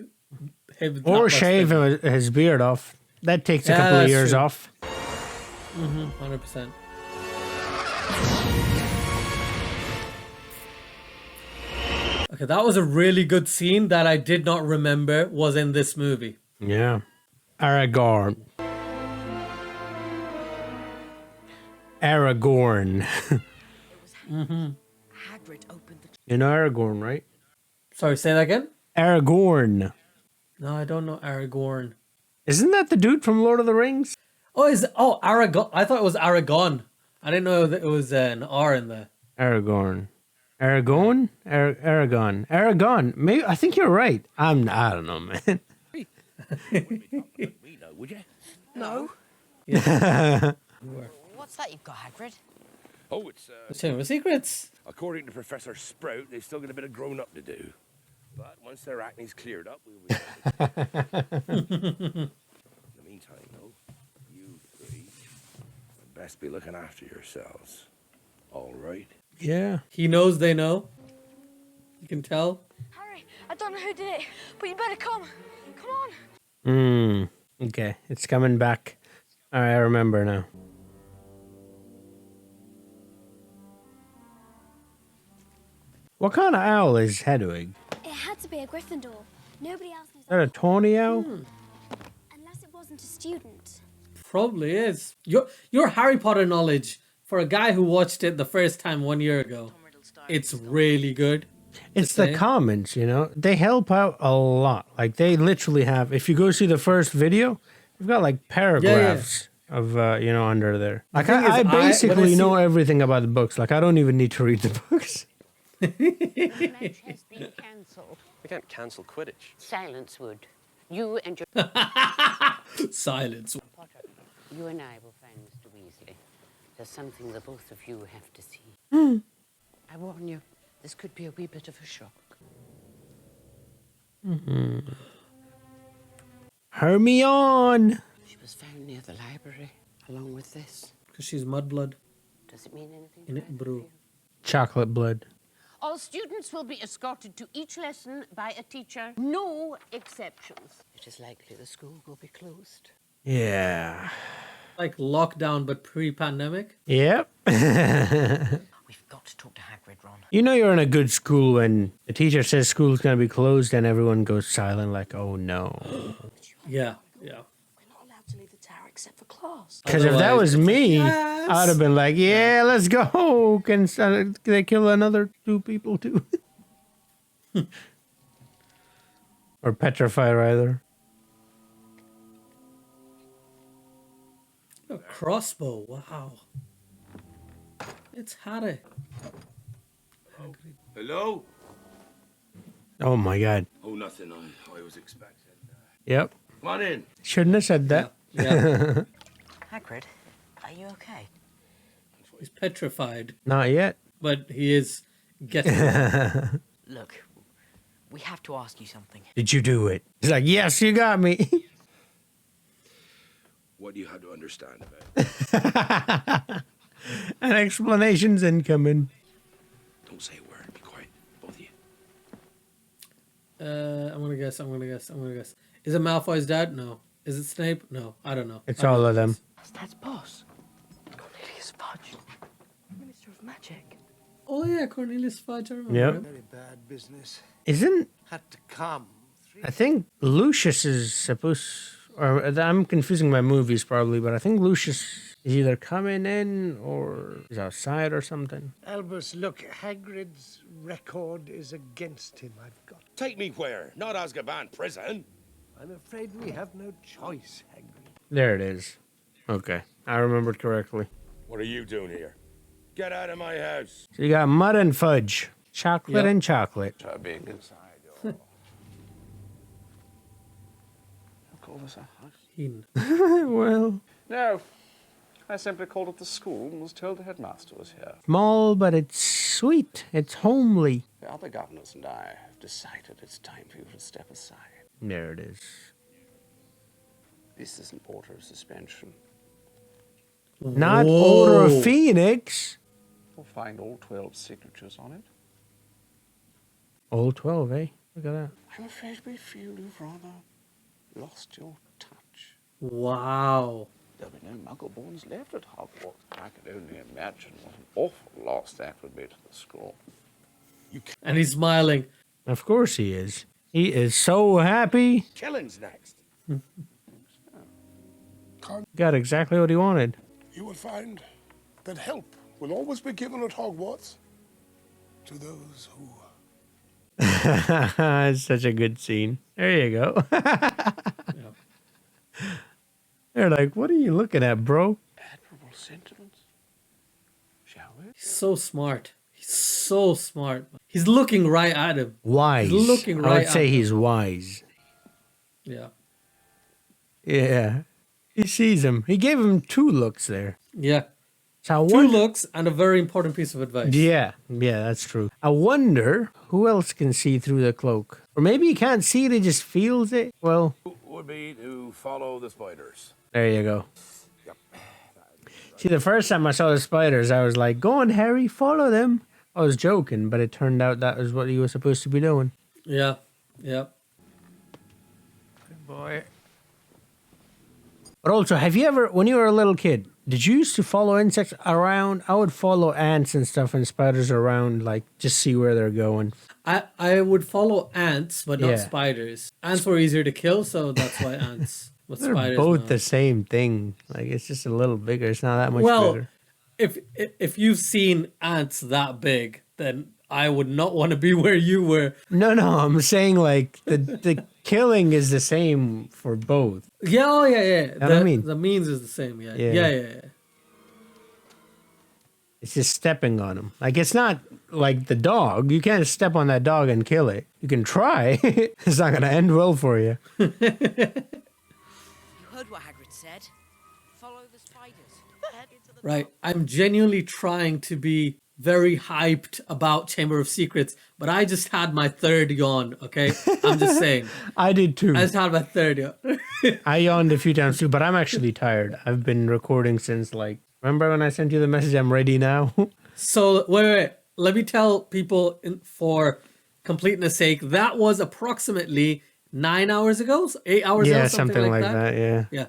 him that Or much shave thinner. his beard off. That takes a Yeah, couple of that's years true. off. 100%. Okay, that was a really good scene that I did not remember was in this movie. Yeah. Aragorn. Aragorn. Mm-hmm. Hagrid opened the... You know Aragorn, right? Sorry, say that again? Aragorn. No, I don't know Aragorn. Isn't that the dude from Lord of the Rings? Aragon. I thought it was Aragon. I didn't know that it was an R in there. Aragorn. Aragon? Aragon. Maybe I think you're right. I don't know, man. We know, would you? No. What's that you've got, Hagrid? Oh, it's Chamber of Secrets. according to Professor Sprout, they've still got a bit of growing up to do. But once their acne's cleared up, we'll be. In the meantime, though, you three had best be looking after yourselves. All right? Yeah. He knows they know. You can tell. Harry, I don't know who did it, but you better come. Come on. Okay, it's coming back. All right, I remember now. What kind of owl is Hedwig? It had to be a Gryffindor. Nobody else knows. Is that a tawny owl? Unless it wasn't a student. Probably is. Your Harry Potter knowledge for a guy who watched it the first time 1 year ago. It's really good. It's the comments, you know. They help out a lot. Like they literally have. If you go see the first video, they've got like paragraphs of under there. Like I basically know everything about the books. Like I don't even need to read the books. The match has been cancelled. We can't cancel Quidditch. Silence would. You and your... Silence. Potter, you and I will find Mr. Weasley. There's something the both of you have to see. I warn you, this could be a wee bit of a shock. Hermione. She was found near the library, along with this. Because she's mudblood. Does it mean anything? In it, brew. Chocolate blood. All students will be escorted to each lesson by a teacher. No exceptions. It is likely the school will be closed. Yeah. Like lockdown, but pre-pandemic. Yep. We've got to talk to Hagrid, Ron. You know you're in a good school when the teacher says school's going to be closed and everyone goes silent like, oh no. Yeah. We're not allowed to leave the tower except for class. Because if that was me, I'd have been like, yeah, let's go. Can they kill another 2 people too? Or petrify, rather. A crossbow. Wow. It's Harry. Hello? Oh my god. Oh, nothing. I was expecting. Yep. Come on in. Shouldn't have said that. Yeah. Hagrid, are you okay? He's petrified. Not yet. But he is getting Look, we have to ask you something. Did you do it? He's like, yes, you got me. What do you have to understand about it? An explanation's incoming. Don't say a word. Be quiet, both of you. I'm gonna guess. Is it Malfoy's dad? No. Is it Snape? No. I don't know. It's all of them. That's boss. Cornelius Fudge. Minister of Magic. Oh yeah, Cornelius Fudge. I remember Yep. him. Very bad business. Isn't... Had to come. I think Lucius is supposed... Or I'm confusing my movies probably, but I think Lucius is either coming in or is outside or something. Albus, look, Hagrid's record is against him. I've got... Take me where? Not Azkaban prison. I'm afraid we have no choice, Hagrid. There it is. Okay. I remembered correctly. What are you doing here? Get out of my house. So you got mud and fudge. Chocolate and chocolate. Try being inside. Call this a house? Well... No. I simply called at the school and was told the headmaster was here. Small, but it's sweet. It's homely. The other governors and I have decided it's time for you to step aside. There it is. This is an order of suspension. Not Order of Phoenix. We'll find all 12 signatures on it. All 12, eh? Look at that. I'm afraid we feel you've rather lost your touch. Wow. There'll be no muggle-borns left at Hogwarts. I can only imagine what an awful loss that would be to the school. And he's smiling. Of course he is. He is so happy. Killing's next. Got exactly what he wanted. You will find that help will always be given at Hogwarts to those who It's such a good scene. There you go. They're like, what are you looking at, bro? Admirable sentiments. Shall we? He's so smart. He's so smart. He's looking right at him. Wise. He's looking right I would at say him. he's wise. Yeah. Yeah. He sees him. He gave him 2 looks there. Yeah. So 2 looks and a very important piece of advice. Yeah, that's true. I wonder who else can see through the cloak. Or maybe he can't see it, he just feels it. Well, Would be to follow the spiders. there you go. See, the first time I saw the spiders, I was like, go on, Harry, follow them. I was joking, but it turned out that was what he was supposed to be doing. Yeah. Yeah. Good boy. But also, have you ever, when you were a little kid, did you used to follow insects around? I would follow ants and stuff and spiders around, like, just see where they're going. I would follow ants, but not Yeah. spiders. Ants were easier to kill, so that's why ants. But They're spiders, both no. the same thing. Like, it's just a little bigger. It's not that much Well, bigger. if you've seen ants that big, then I would not want to be where you were. No, I'm saying, like, the killing is the same for both. Yeah, oh yeah. You know what I mean? The means is the same. Yeah. Yeah. Yeah. It's just stepping on them. Like, it's not like the dog. You can't step on that dog and kill it. You can try. It's not going to end well for you. You heard what Hagrid said. Follow the spiders. Right. I'm genuinely trying to be very hyped about Chamber of Secrets, but I just had my 3rd yawn, okay? I'm just saying. I did too. I just had my 3rd yawn. I yawned a few times too, but I'm actually tired. I've been recording since, like, remember when I sent you the message, I'm ready now? So, wait. Let me tell people for completeness sake, that was approximately 9 hours ago? 8 hours ago? Yeah, something like that, Yeah.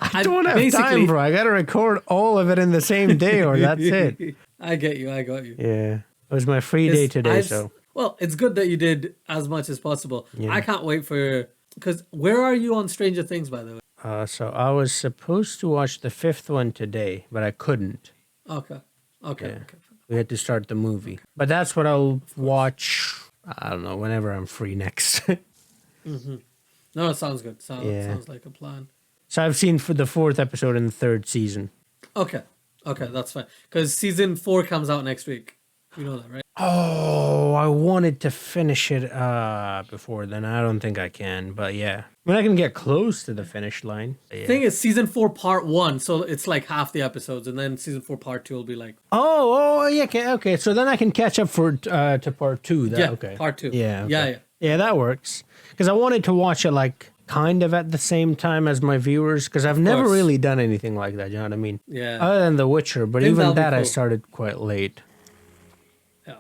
I don't have time, bro. I got to record all of it in the same day or that's it. I get you. I got you. Yeah. It was my free day today, so. Well, it's good that you did as much as possible. Yeah. I can't wait for... Because where are you on Stranger Things, by the way? So I was supposed to watch the 5th one today, but I couldn't. Okay. Yeah. We had to start the movie. But that's what I'll watch, I don't know, whenever I'm free next. Mm-hmm. No, it sounds good. Sounds like a plan. So I've seen for the 4th episode in the 3rd season. Okay, that's fine. Because season 4 comes out next week. You know that, right? Oh, I wanted to finish it before then. I don't think I can, but yeah. I mean, I can get close to the finish line. Yeah. Thing is, season 4 part 1, so it's like half the episodes, and then season 4 part 2 will be like... Oh, yeah, okay. So then I can catch up for to part 2. Okay. Part 2. Yeah, okay. Yeah. Yeah, that works. Because I wanted to watch it, like, kind of at the same time as my viewers, because I've never really done anything like that, you know what I mean? Yeah. Other than The Witcher, but Think even that'll be that I cool. started quite late. Yeah.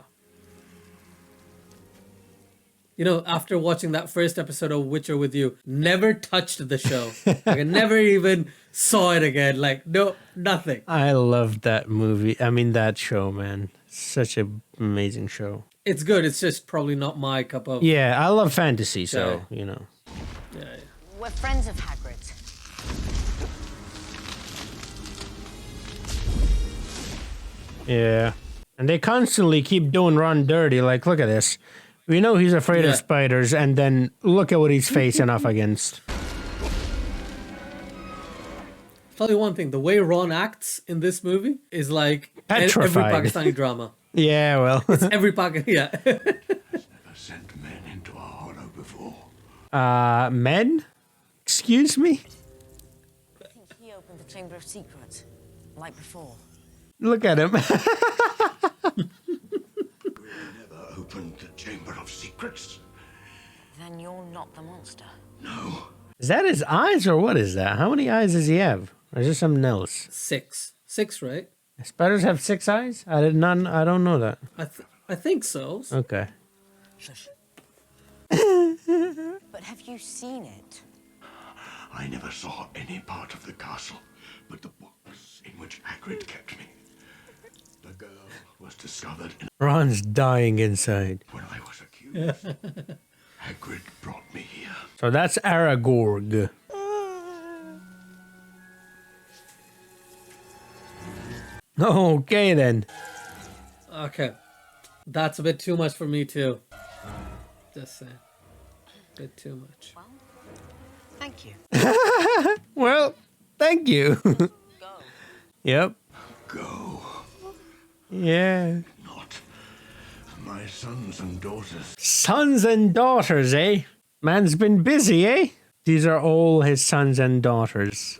You know, after watching that first episode of Witcher with you, never touched the show. Like, I never even saw it again. Like, no, nothing. I loved that movie. I mean, that show, man. Such an amazing show. It's good. It's just probably not my cup of... Yeah, I love fantasy, so, you know. Yeah. We're friends of Hagrid's. Yeah. And they constantly keep doing Ron dirty. Like, look at this. We know he's afraid of spiders, and then look at what he's facing off against. Tell you one thing, the way Ron acts in this movie is like every Petrified. Pakistani drama. Yeah, well. It's every yeah. Never sent men into a hollow before. Men? Excuse me? I think he opened the Chamber of Secrets, like before. Look at him. Never opened the Chamber of Secrets. Then you're not the monster. No. Is that his eyes, or what is that? How many eyes does he have? Or is there something else? 6, right? Spiders have 6 eyes? I don't know that. I think so. Okay. Shush. But have you seen it? I never saw any part of the castle, but the box in which Hagrid kept me. The girl was discovered in... Ron's dying inside. When I was accused, Hagrid brought me here. So that's Aragorn. Okay then. Okay. That's a bit too much for me too. Just saying. Bit too much. Thank you. Well, thank you. Yep. Go. Yeah. Not my sons and daughters. Sons and daughters, eh? Man's been busy, eh? These are all his sons and daughters.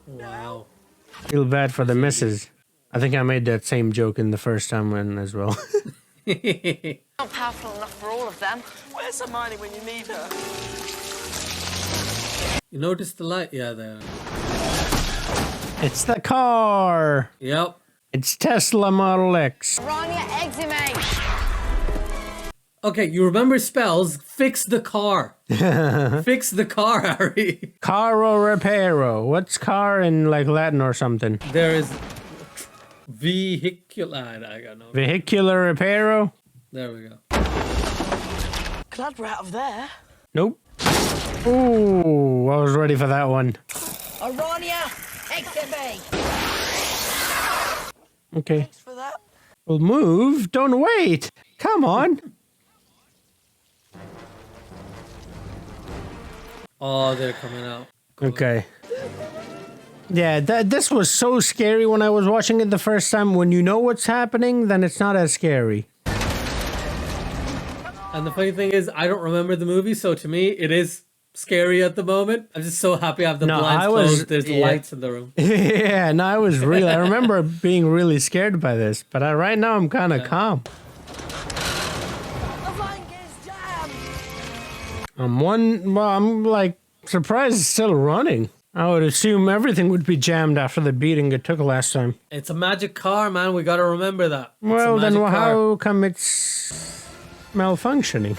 Wow. Feel bad for the missus. I think I made that same joke in the first time one as well. Not powerful enough for all of them. Where's Hermione when you need her? You notice the light? Yeah, there. It's the car. Yep. It's Tesla Model X. Rania, eximate. Okay, you remember spells? Fix the car. Fix the car, Harry. Caro reparo. What's car in like Latin or something? There is vehicular. I got no. Vehicular reparo? There we go. Glad we're out of there. Nope. Ooh, I was ready for that one. Rania, eximate. Okay. Thanks for that. Well, move. Don't wait. Come on. Oh, they're coming out. Okay. Yeah, this was so scary when I was watching it the first time. When you know what's happening, then it's not as scary. And the funny thing is, I don't remember the movie, so to me, it is scary at the moment. I'm just so happy I have the blinds closed. There's lights in the room. Yeah, no, I remember being really scared by this, but right now I'm kind of calm. I'm like surprised it's still running. I would assume everything would be jammed after the beating it took last time. It's a magic car, man. We gotta remember that. Well, then how come it's malfunctioning?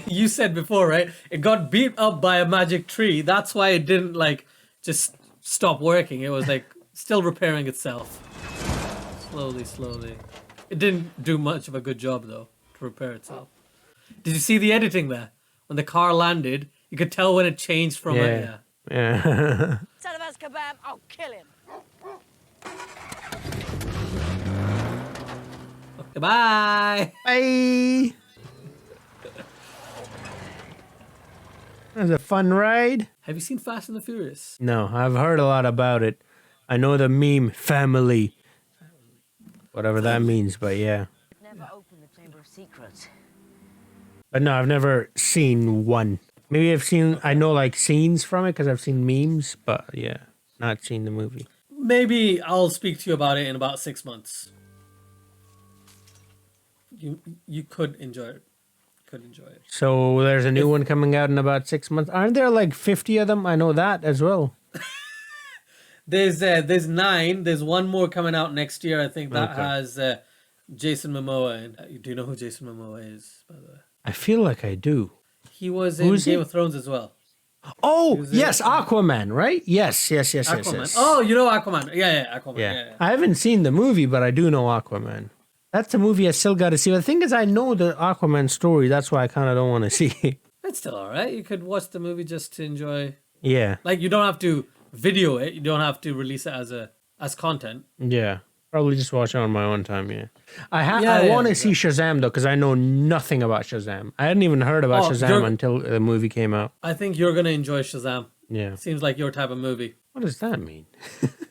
You said before, right? It got beat up by a magic tree. That's why it didn't like just stop working. It was like still repairing itself. Slowly. It didn't do much of a good job though to repair itself. Did you see the editing there? When the car landed, you could tell when it changed from it. Yeah. Son of Azkaban, I'll kill him. Okay, bye. Bye. That was a fun ride. Have you seen Fast and the Furious? No, I've heard a lot about it. I know the meme family. Whatever that means, but yeah. Never opened the Chamber of Secrets. But no, I've never seen one. Maybe I know like scenes from it because I've seen memes, but yeah, not seen the movie. Maybe I'll speak to you about it in about 6 months. You could enjoy it. So there's a new one coming out in about 6 months. Aren't there like 50 of them? I know that as well. There's 9. There's one more coming out next year. I think that has Jason Momoa. And do you know who Jason Momoa is, by the way? I feel like I do. He was in Game of Thrones as well. Oh, yes, Aquaman, right? Yes. Aquaman. Oh, you know Aquaman. Yeah, Aquaman. Yeah. I haven't seen the movie, but I do know Aquaman. That's a movie I still got to see. The thing is, I know the Aquaman story. That's why I kind of don't want to see it. It's still all right. You could watch the movie just to enjoy. Yeah. Like, you don't have to video it. You don't have to release it as content. Yeah. Probably just watch it on my own time, yeah. I want to see Shazam, though, because I know nothing about Shazam. I hadn't even heard about Shazam until the movie came out. I think you're going to enjoy Shazam. Yeah. Seems like your type of movie. What does that mean?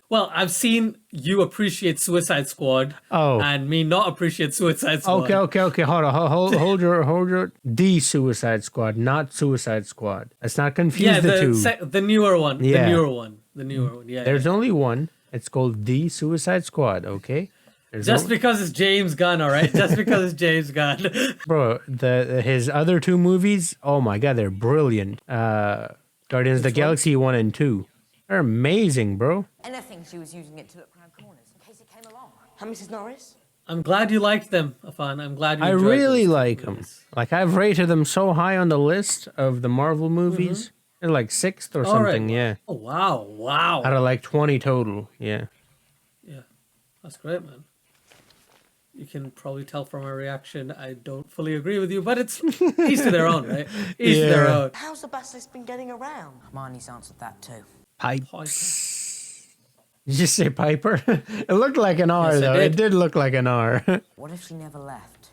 Well, I've seen you appreciate Suicide Squad. Oh. And me not appreciate Suicide Squad. Okay. Hold your The Suicide Squad, not Suicide Squad. Let's not confuse the two. The newer one. Yeah. The newer one. Yeah. There's only one. It's called The Suicide Squad, okay? Just because it's James Gunn, all right? Just because it's James Gunn. Bro, his other two movies, oh my God, they're brilliant. Guardians of the Galaxy 1 and 2. They're amazing, bro. Anything she was using it to look round corners in case it came along. And Mrs. Norris? I'm glad you liked them, Afan. I'm glad you I enjoyed really those like them. Like, I've rated them so high on the list of the Marvel movies. They're like 6th or something, yeah. Oh, wow. Out of like 20 total, yeah. Yeah, that's great, man. You can probably tell from our reaction, I don't fully agree with you, but it's each to their own, right? Each to their own. How's the basilisk been getting around? Hermione's answered that too. Pipes. Did you say Piper? It looked like an R, Yes, I though. did. It did look like an R. What if she never left?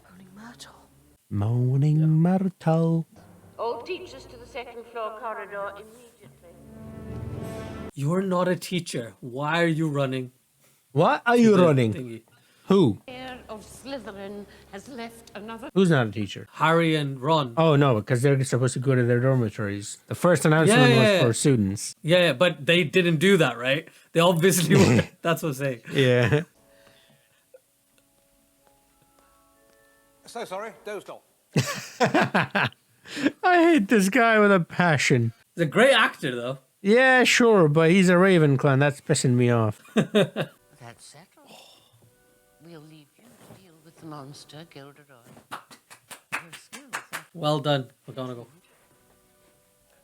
Moaning Myrtle. All teachers to the second floor corridor immediately. You're not a teacher. Why are you running? What are you the running? thingy? Who? Heir of Slytherin has left another. Who's not a teacher? Harry and Ron. Oh, no, because they're supposed to go to their dormitories. The first announcement was for students. Yeah, but they didn't do that, right? They obviously were. That's what I'm saying. Yeah. So sorry, dozed off. I hate this guy with a passion. He's a great actor, though. Yeah, sure, but he's a Ravenclan. That's pissing me off. That's settled. We'll leave you to deal with the monster, Gilderoy. Your skills are... Well done, McGonagall.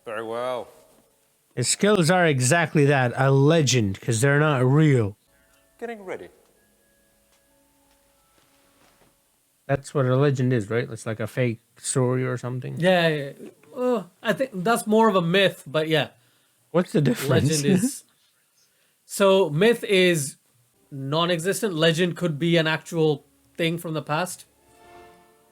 Very well. His skills are exactly that, a legend, because they're not real. Getting ready. That's what a legend is, right? It's like a fake story or something. Yeah. I think that's more of a myth, but yeah. What's the difference? Legend is... So, myth is non-existent. Legend could be an actual thing from the past.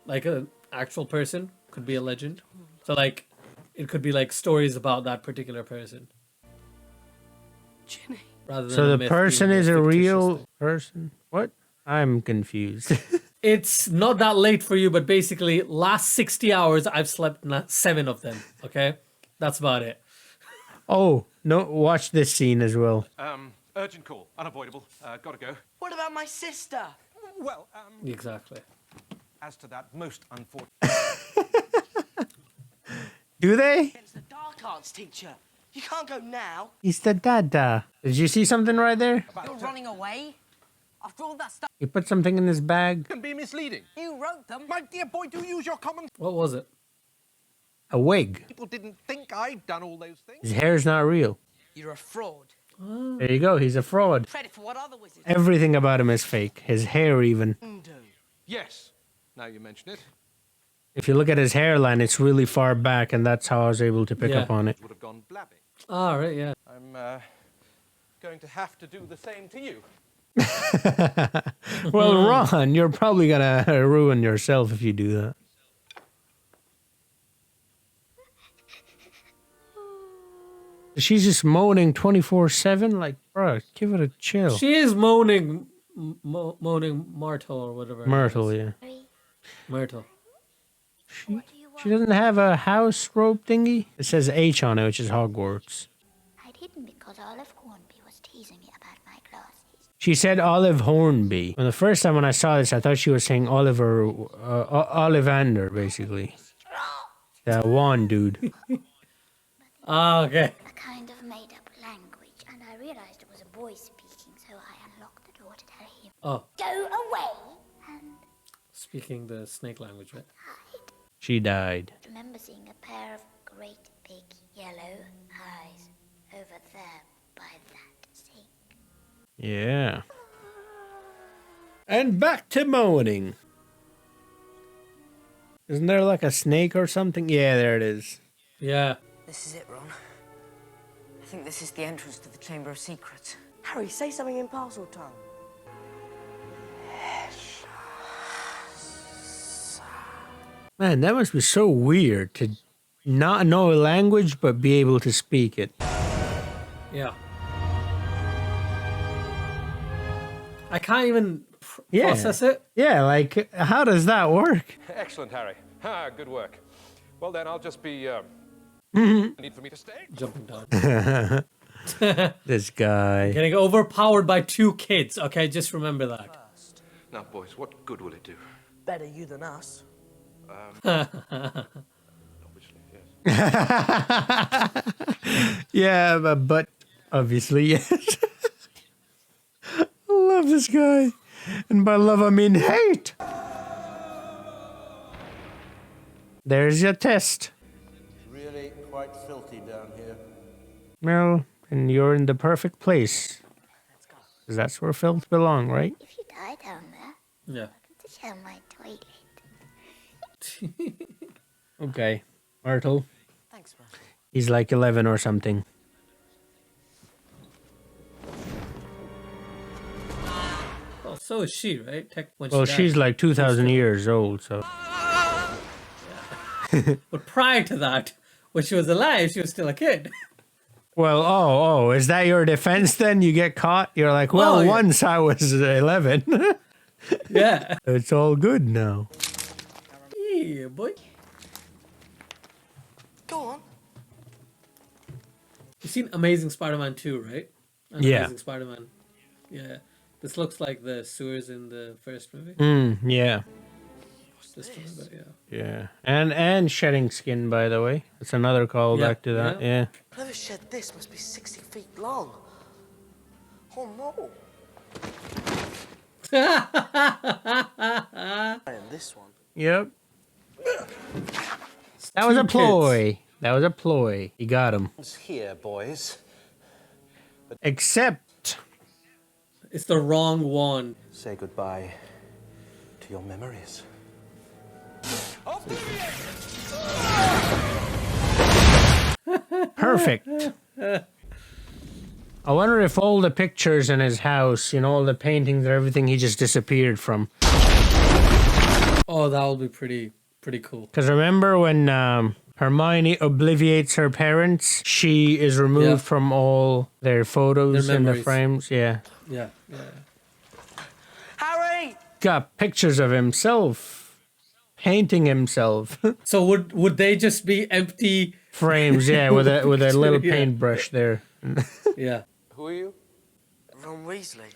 Like an actual person could be a legend. So, like, it could be like stories about that particular person. Ginny. Rather than So a the myth person being a is a fictitious real thing. person? What? I'm confused. It's not that late for you, but basically, last 60 hours, I've slept 7 of them. Okay? That's about it. Oh, no, watch this scene as well. Urgent call, unavoidable. Gotta go. What about my sister? Well, Exactly. as to that most unfortunate. Do they? It's the dark arts teacher. You can't go now. He's the dada. Did you see something right there? You're running away? After all that stuff He put something in his bag. Can be misleading. you wrote them. My dear boy, do use your common. What was it? A wig. People didn't think I'd done all those things. His hair's not real. You're a fraud. There you go. He's a fraud. Credit for what other wizards. Everything about him is fake. His hair, even. Yes. Now you mention it. If you look at his hairline, it's really far back, and that's how I was able to pick Yeah. up on it. Would have gone blabbing. Ah, right, yeah. I'm going to have to do the same to you. Well, Ron, you're probably gonna ruin yourself if you do that. She's just moaning 24/7. Like, bro, give it a chill. She is moaning Myrtle or whatever. Myrtle, yeah. Myrtle. She doesn't have a house rope thingy. It says H on it, which is Hogwarts. I'd hidden because Olive Hornby was teasing me about my glasses. She said Olive Hornby. And the first time when I saw this, I thought she was saying Oliver, Ollivander, basically. The wand dude. Ah, okay. A kind of made-up language, and I realized it was a boy speaking, so I unlocked the door to tell him, Oh, go away, and speaking the snake language, right? She died. I remember seeing a pair of great big yellow eyes over there by that sink. Yeah. And back to moaning. Isn't there like a snake or something? Yeah, there it is. Yeah. This is it, Ron. I think this is the entrance to the Chamber of Secrets. Harry, say something in parcel tongue. Man, that must be so weird to not know a language but be able to speak it. Yeah. I can't even Yeah. process it. Yeah, like, how does that work? Excellent, Harry. Good work. Well, then I'll just be. Need for me to stay? Jumping down. This guy. Getting overpowered by 2 kids. Okay, just remember that. Now, boys, what good will it do? Better you than us. Obviously, yes. Yeah, but obviously, yes. I love this guy. And by love, I mean hate. There's your test. Really quite filthy down here. Well, and you're in the perfect place. 'Cause that's where filth belong, right? If you die down there, Yeah. welcome to share my toilet. Okay. Myrtle. Thanks, man. He's like 11 or something. So is she, right? When Well, she she's died. like 2,000 years old, so. But prior to that, when she was alive, she was still a kid. Well, is that your defense then? You get caught? You're like, well, Oh, yeah. once I was 11. Yeah. It's all good now. Yeah, boy. Go on. You've seen Amazing Spider-Man 2, right? Yeah. Amazing Spider-Man. Yeah. This looks like the sewers in the first movie. Yeah. Just a little bit, yeah. Yeah. And shedding skin, by the way. It's another callback to that. Yeah. Whoever shed this must be 60 feet long. Oh no. And this one. Yep. That was a ploy. That was a ploy. You got him. It's here, boys. Except it's the wrong one. Say goodbye to your memories. perfect. I wonder if all the pictures in his house, you know, all the paintings and everything, he just disappeared from. Oh, that would be pretty cool. Because remember when Hermione obliviates her parents, she is removed from all their photos Their in the memories. frames. Yeah. Yeah. Harry! Got pictures of himself painting himself. So would they just be empty frames? Yeah, with a little Yeah. paintbrush there. Yeah. Who are you? Ron Weasley.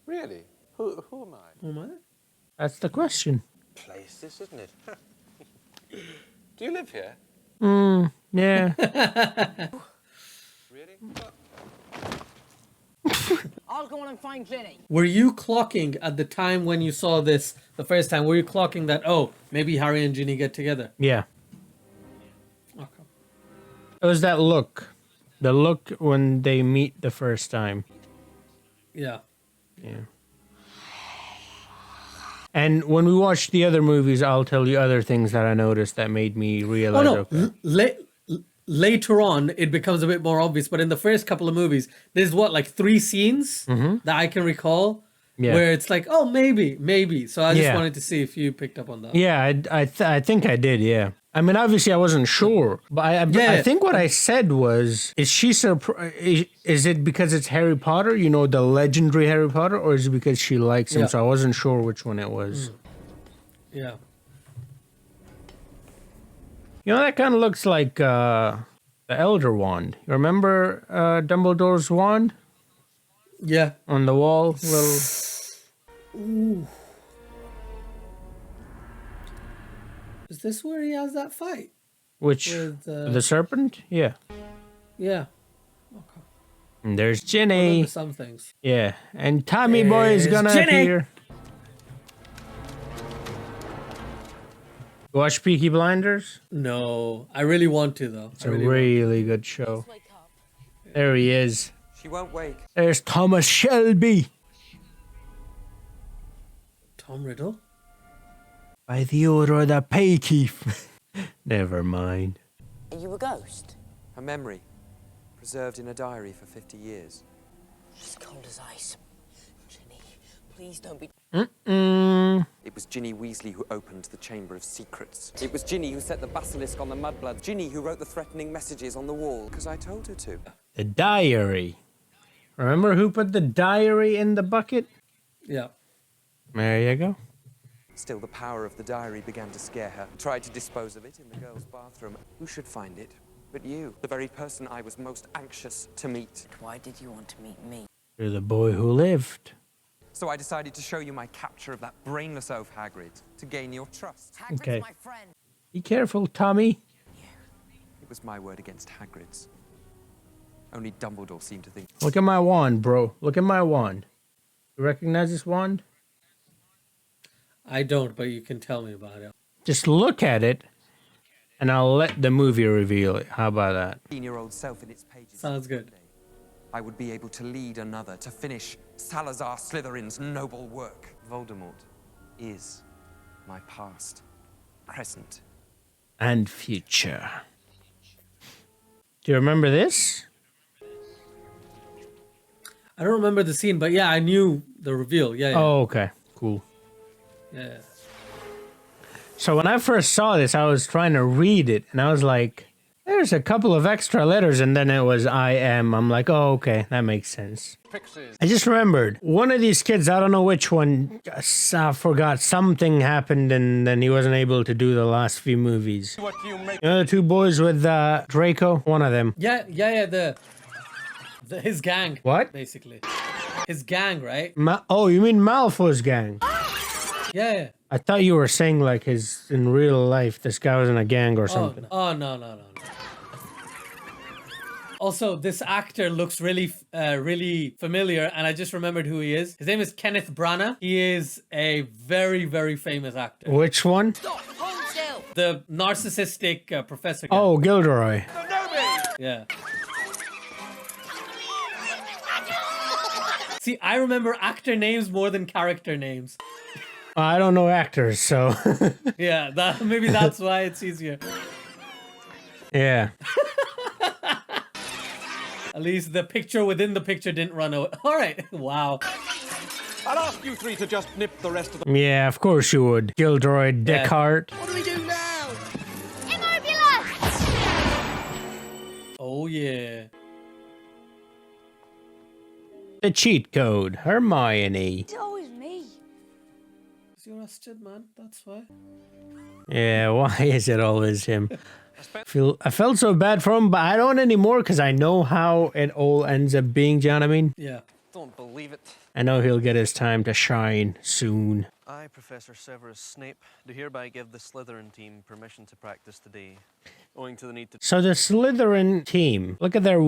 Really? Who am I? Who am I? That's the question. Place this, isn't it? Do you live here? Yeah. Really? I'll go on and find Ginny. Were you clocking at the time when you saw this the first time? Were you clocking that, oh, maybe Harry and Ginny get together? Yeah. Okay. It was that look. The look when they meet the first time. Yeah. Yeah. And when we watch the other movies, I'll tell you other things that I noticed that made me realize. Oh, no. Okay. Later on, it becomes a bit more obvious. But in the first couple of movies, there's what, like 3 scenes that I can recall where it's like, oh, maybe. So I just wanted to see if you picked up on that. Yeah, I think I did. Yeah. I mean, obviously, I wasn't sure, but I think what I said was, is she surprised? Is it because it's Harry Potter? You know, the legendary Harry Potter, or is it because she likes him? Yeah. So I wasn't sure which one it was. Yeah. You know, that kind of looks like the Elder Wand. You remember Dumbledore's wand? Yeah. On the wall, little. Ooh. Is this where he has that fight? Which With, the serpent? Yeah. Yeah. And there's I Ginny. remember some things. Yeah, and Tommy Boy is There's gonna Ginny. appear. Watch Peaky Blinders? No, I really want to though. It's a really good show. There he is. She won't wake. There's Thomas Shelby. Tom Riddle? By the order of the Paykeep. Never mind. Are you a ghost? A memory, preserved in a diary for 50 years. She's cold as ice. Ginny, please don't be... It was Ginny Weasley who opened the Chamber of Secrets. It was Ginny who set the basilisk on the mudblood. Ginny who wrote the threatening messages on the wall, because I told her to. The diary. Remember who put the diary in the bucket? Yeah. There you go. Still, the power of the diary began to scare her. Tried to dispose of it in the girls' bathroom. Who should find it but you? The very person I was most anxious to meet. Why did you want to meet me? You're the boy who lived. So I decided to show you my capture of that brainless oaf Hagrid to gain your trust. Hagrid's Okay. my friend. Be careful, Tommy. It was my word against Hagrid's. Only Dumbledore seemed to think... Look at my wand, bro. Look at my wand. You recognize this wand? I don't, but you can tell me about it. Just look at it, and I'll let the movie reveal it. How about that? 15-year-old self in its pages. Sounds good. I would be able to lead another to finish Salazar Slytherin's noble work. Voldemort is my past, present, And future. Do you remember this? I don't remember the scene, but yeah, I knew the reveal. Yeah. Oh, okay. cool. Yeah. So when I first saw this, I was trying to read it, and I was like, there's a couple of extra letters, and then it was I am. I'm like, oh, okay, that makes sense. I just remembered, one of these kids, I don't know which one, I forgot, something happened, and then he wasn't able to do the last few movies. You know the two boys with Draco? One of them. Yeah, his gang. What? Basically. His gang, right? Oh, you mean Malfoy's gang? Yeah. I thought you were saying like in real life, this guy was in a gang or something. Oh, no. Also, this actor looks really, really familiar, and I just remembered who he is. His name is Kenneth Branagh. He is a very, very famous actor. Which one? Hold still. The narcissistic professor guy. Oh, Gilderoy. Yeah. See, I remember actor names more than character names. I don't know actors, so. Yeah, maybe that's why it's easier. Yeah. At least the picture within the picture didn't run away. All right. Wow. I'll ask you three to just nip the rest of the... Yeah, of course you would. Gilderoy, Descartes. What do we do now? Oh, yeah. The cheat code, Hermione. It's always me. You're arrested, man. That's why. Yeah, why is it always him? I felt so bad for him, but I don't anymore because I know how it all ends up being, do you know what I mean? Yeah. Don't believe it. I know he'll get his time to shine soon. I, Professor Severus Snape, do hereby give the Slytherin team permission to practice today, owing to the need to... So the Slytherin team, look at their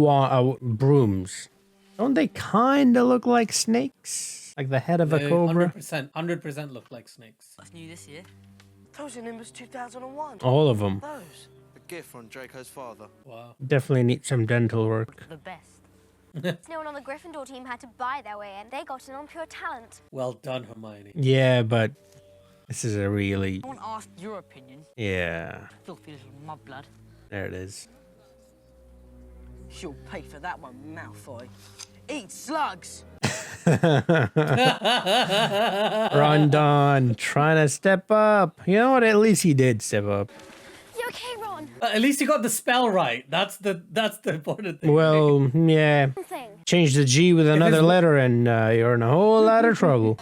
brooms. Don't they kind of look like snakes? Like the head of a cobra? 100% look like snakes. That's new this year. Those are Nimbus 2001. All of them. Those. A gift from Draco's father. Wow. Definitely need some dental work. The best. No one on the Gryffindor team had to buy their way in. They got in on pure talent. Well done, Hermione. Yeah, but this is a really... No one asked your opinion. Yeah. Filthy little mudblood. There it is. She'll pay for that one, Malfoy. Eat slugs! Rondon, trying to step up. You know what? At least he did step up. You okay, Ron? At least you got the spell right. That's the important thing. Well, yeah. Change the G with another letter and you're in a whole lot of trouble.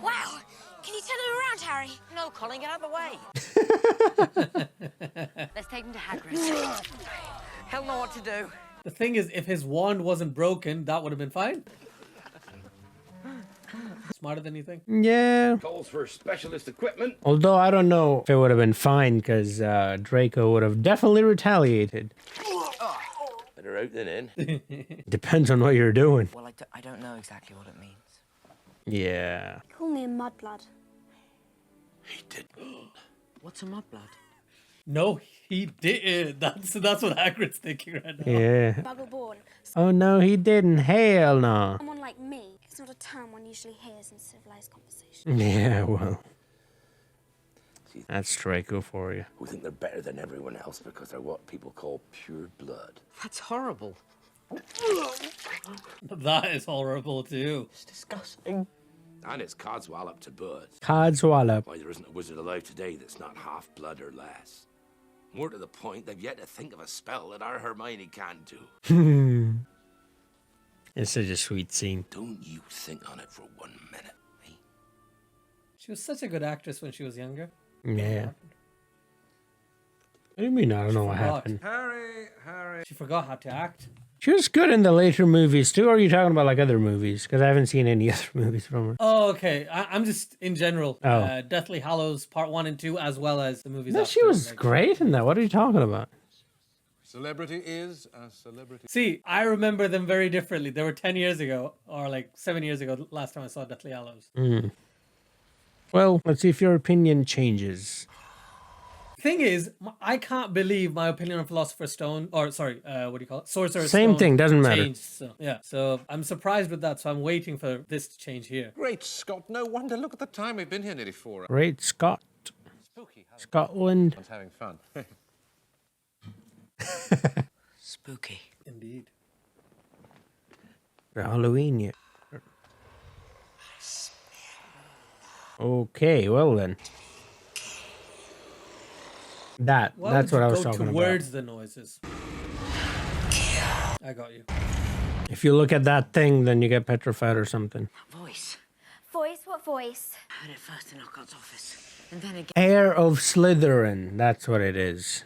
Wow! Can you turn it around, Harry? No, Colin, get out of the way. Let's take him to Hagrid. He'll know what to do. The thing is, if his wand wasn't broken, that would have been fine. Smarter than you think. Yeah. Calls for specialist equipment. Although I don't know if it would have been fine because Draco would have definitely retaliated. Better out than in. Depends on what you're doing. Well, I don't know exactly what it means. Yeah. Call me a mudblood. He did. What's a mudblood? No, he didn't. That's what Hagrid's thinking right now. Yeah. Muggle-born. Oh no, he didn't. Hell no. Someone like me. It's not a term one usually hears in civilized conversation. Yeah, well. That's Draco for you. Who think they're better than everyone else because they're what people call pure blood. That's horrible. That is horrible too. It's disgusting. And it's Codswallop to boot. Codswallop. Why there isn't a wizard alive today that's not half blood or less. More to the point, they've yet to think of a spell that our Hermione can't do. It's such a sweet scene. Don't you think on it for 1 minute, eh? She was such a good actress when she was younger. Yeah. What do you mean? I don't know what happened. Harry. She forgot how to act. She was good in the later movies too, or are you talking about like other movies? Because I haven't seen any other movies from her. Oh, okay. I'm just in general. Oh. Deathly Hallows Part 1 and 2, as well as the movies. No, she was great in that. What are you talking about? Celebrity is a celebrity. See, I remember them very differently. They were 10 years ago, or like 7 years ago, last time I saw Deathly Hallows. Well, let's see if your opinion changes. Thing is, I can't believe my opinion on Philosopher's Stone, or sorry, what do you call it? Sorcerer's Same Stone thing, doesn't matter. changed. So, yeah, so I'm surprised with that, so I'm waiting for this to change here. Great Scott, no wonder. Look at the time. We've been here nearly 4 hours. Great Scott. Spooky. Scotland. I'm having fun. Spooky. Indeed. For Halloween yet. Okay, well then. That's what I was talking about. Towards the noises. I got you. If you look at that thing, then you get petrified or something. Voice. Voice? What voice? I heard it first in Lockhart's office, and then again. Heir of Slytherin. That's what it is.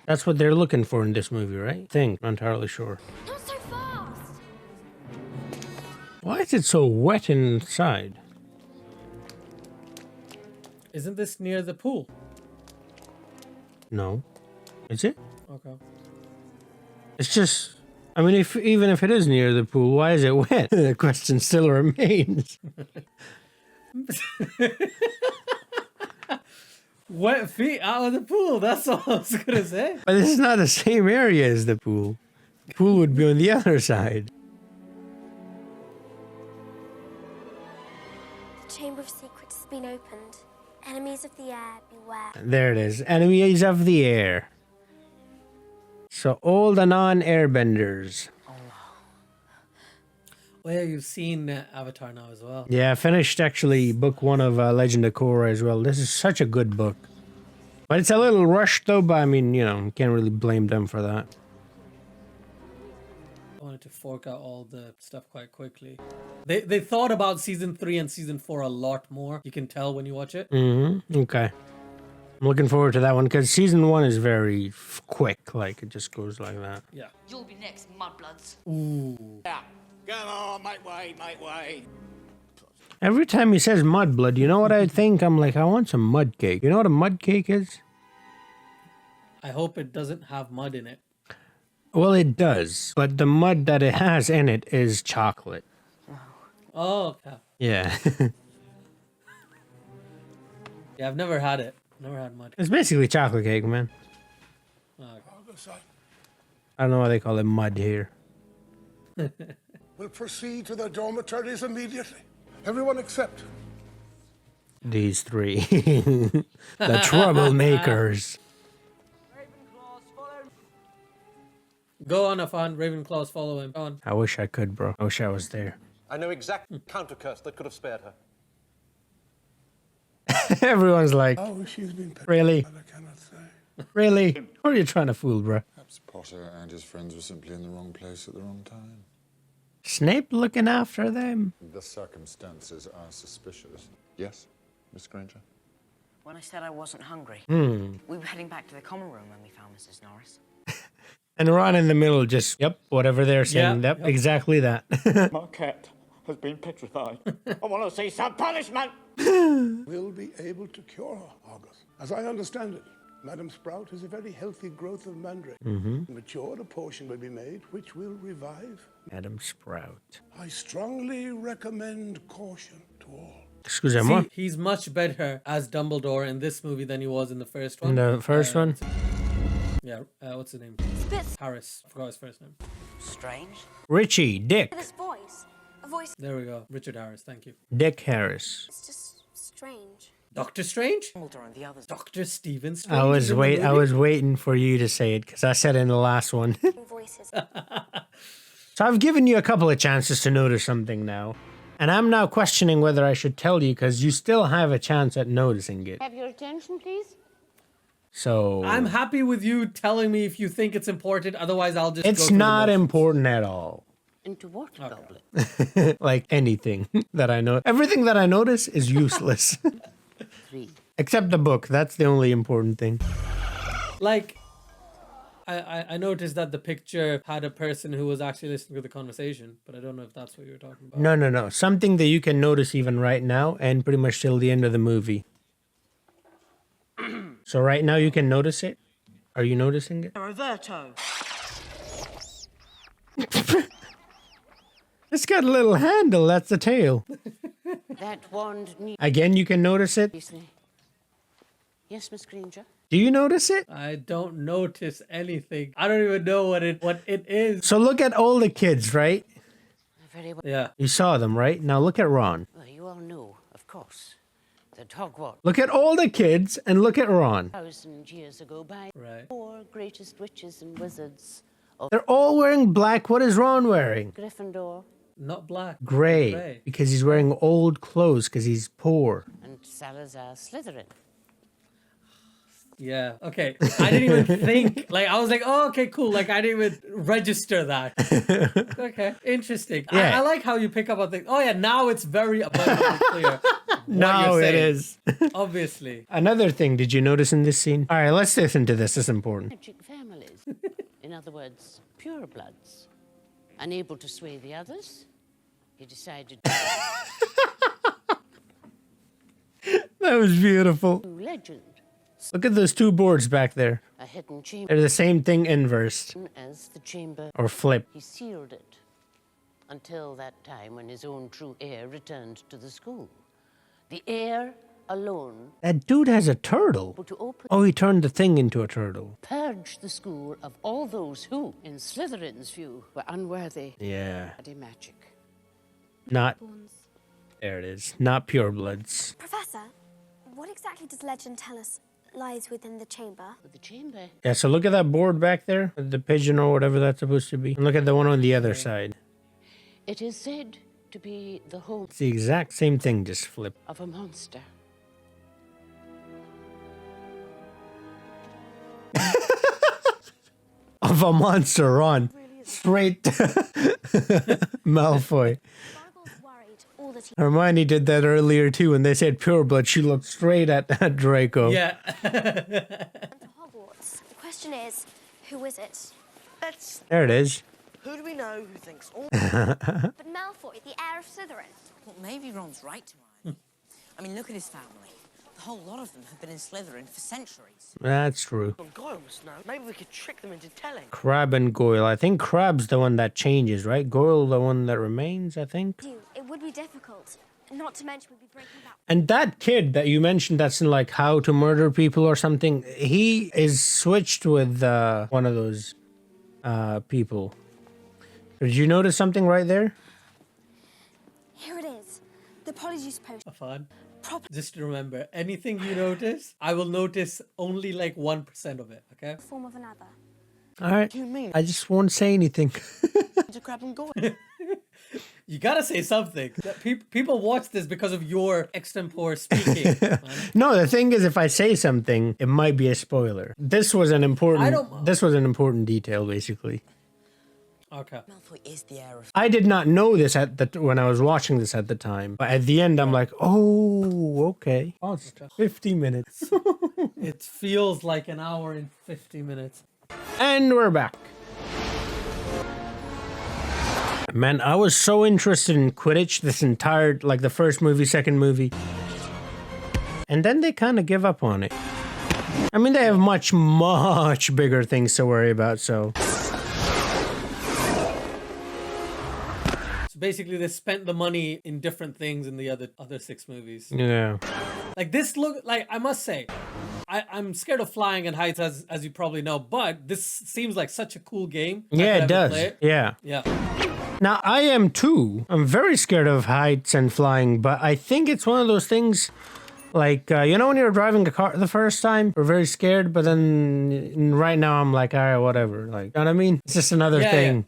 That's what they're looking for in this movie, right? Think. Not entirely sure. Not so fast! Why is it so wet inside? Isn't this near the pool? No. Is it? Okay. It's just... I mean, even if it is near the pool, why is it wet? The question still remains. Wet feet out of the pool. That's all I was going to say. But this is not the same area as the pool. The pool would be on the other side. The Chamber of Secrets has been opened. Enemies of the air, beware. There it is. Enemies of the air. So all the non-airbenders. Oh yeah, you've seen Avatar now as well. Yeah, I finished actually book 1 of Legend of Korra as well. This is such a good book. But it's a little rushed though, but I mean, you know, can't really blame them for that. I wanted to fork out all the stuff quite quickly. They thought about season 3 and season 4 a lot more. You can tell when you watch it. Mm-hmm. Okay. I'm looking forward to that one because season 1 is very quick. Like, it just goes like that. Yeah. You'll be next, mudbloods. Ooh. Yeah. Come on, make way. Every time he says mudblood, you know what I think? I'm like, I want some mud cake. You know what a mud cake is? I hope it doesn't have mud in it. Well, it does. But the mud that it has in it is chocolate. Oh, okay. Yeah. Yeah, I've never had it. Never had mud. It's basically chocolate cake, man. Okay. I don't know why they call it mud here. will proceed to their dormitories immediately. Everyone except These 3. The troublemakers. Go on, Afan. Ravenclaws, follow him. Go on. I wish I could, bro. I wish I was there. I know exact counter-curse that could have spared her. Everyone's like, oh, she's been really? but I cannot say. Really? Who are you trying to fool, bro? Perhaps Potter and his friends were simply in the wrong place at the wrong time. Snape looking after them? The circumstances are suspicious. Yes, Miss Granger? When I said I wasn't hungry, Hmm. we were heading back to the common room when we found Mrs. Norris. And Ron in the middle just, yep, whatever they're saying. Yeah, Yep, exactly that. My cat has been petrified. I want to see some punishment. Will be able to cure her, August. As I understand it, Madam Sprout is a very healthy growth of mandrake. Mhm. Matured, a potion will be made, which will revive. Madam Sprout. I strongly recommend caution to all. Excusez-moi. See, he's much better as Dumbledore in this movie than he was in the first one. In the first one? Yeah, what's his name? Spitz. Harris. I forgot his first name. Strange. Richie, Dick. This voice. A voice. There we go. Richard Harris, thank you. Dick Harris. It's just strange. Doctor Strange? And the others. Dr. Stephen Strange. I was is in the movie? waiting for you to say it because I said it in the last one. Voices. So I've given you a couple of chances to notice something now. And I'm now questioning whether I should tell you because you still have a chance at noticing it. Have your attention, please. So I'm happy with you telling me if you think it's important. Otherwise, I'll just. it's go through the not motions. important at all. Into what goblet? Like anything that I know. Everything that I notice is useless. 3. Except the book. That's the only important thing. Like, I noticed that the picture had a person who was actually listening to the conversation, but I don't know if that's what you were talking about. No. Something that you can notice even right now and pretty much till the end of the movie. So right now you can notice it. Are you noticing it? Roberto. It's got a little handle. That's the tail. That wand needs. Again, you can notice it. Yes, Miss Granger. Do you notice it? I don't notice anything. I don't even know what it is. So look at all the kids, right? Very well. Yeah. You saw them, right? Now look at Ron. Well, you all know, of course. The dog what? Look at all the kids and look at Ron. 1,000 years ago by Right. 4 greatest witches and wizards of They're all wearing black. What is Ron wearing? Gryffindor, Not black. Gray. Because he's wearing old clothes because he's poor. And Salazar Slytherin. Yeah. Okay. I didn't even think. Like, I was like, oh, okay, cool. Like, I didn't even register that. Okay. Interesting. Yeah. I like how you pick up on things. Oh, yeah. Now it's very abundantly clear. No, it is. Obviously. Another thing, did you notice in this scene? All right, let's listen to this. It's important. Magic families. In other words, purebloods. Unable to sway the others, he decided That was beautiful. legend. Look at those two boards back there. A hidden chamber. They're the same thing inversed. As the chamber. Or flip. He sealed it until that time when his own true heir returned to the school. The heir alone. That dude has a turtle. To open, Oh, he turned the thing into a turtle. purge the school of all those who, in Slytherin's view, were unworthy. Yeah. Bloody magic. Not. There it is. Not purebloods. Professor, what exactly does legend tell us lies within the chamber? The chamber. Yeah, so look at that board back there. The pigeon or whatever that's supposed to be. And look at the one on the other side. It is said to be the home It's the exact same thing, just flip. of a monster. Of a monster on. Straight Malfoy. Hermione did that earlier too. When they said pureblood, she looked straight at Draco. Yeah. Hogwarts. The question is, who is it? Let's. There it is. Who do we know who thinks all? But Malfoy, the heir of Slytherin. Well, maybe Ron's right to worry. I mean, look at his family. The whole lot of them have been in Slytherin for centuries. That's true. Goyle must know. Maybe we could trick them into telling. Crab and Goyle. I think Crab's the one that changes, right? Goyle the one that remains, I think. It would be difficult. Not to mention we'd be breaking that. And that kid that you mentioned that's in like How to Murder People or something, he is switched with one of those people. Did you notice something right there? Here it is. The Polyjuice potion. Fun. Just to remember, anything you notice, I will notice only like 1% of it, okay? Form of another. All right. You mean? I just won't say anything. To Crab and Goyle. You gotta say something. People watch this because of your extempore speaking. No, the thing is, if I say something, it might be a spoiler. This was an important detail, basically. Okay. Malfoy is the heir of... I did not know this when I was watching this at the time. But at the end, I'm like, oh, okay. Oh, it's 50 minutes. It feels like an hour and 50 minutes. And we're back. Man, I was so interested in Quidditch this entire, like the first movie, second movie. And then they kind of give up on it. I mean, they have much, much bigger things to worry about, so... Basically, they spent the money in different things in the other 6 movies. Yeah. Like this I must say, I'm scared of flying and heights as you probably know, but this seems like such a cool game. Yeah, it does. Yeah. Yeah. Now, I am too. I'm very scared of heights and flying, but I think it's one of those things, like, you know when you're driving a car the first time, you're very scared, but then right now I'm like, all right, whatever. Like, you know what I mean? It's just another thing.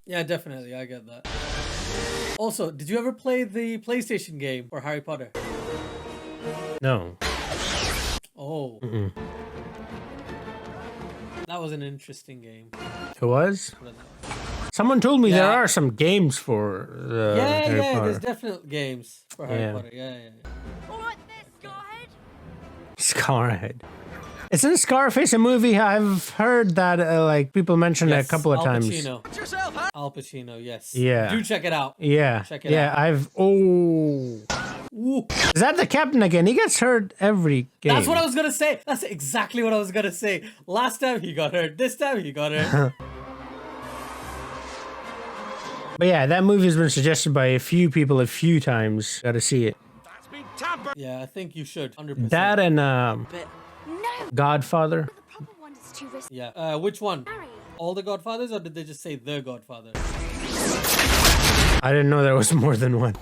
Yeah, definitely. I get that. Also, did you ever play the PlayStation game for Harry Potter? No. Oh. Mm-mm. That was an interesting game. It was? Someone told me there are some games for Harry Potter. There's definite games for Harry Potter. Yeah. All right, there, Scarhead. Scarhead. Isn't Scarface a movie? I've heard that like people mention it a couple of times. Al Pacino, yes. Yeah. Do check it out. Yeah. Check it out. Ooh. Is that the captain again? He gets hurt every game. That's what I was gonna say. That's exactly what I was gonna say. Last time he got hurt. This time he got hurt. But yeah, that movie's been suggested by a few people a few times. Gotta see it. Yeah, I think you should. 100%. That and Godfather. Yeah. Which one? All the Godfathers, or did they just say the Godfather? I didn't know there was more than one.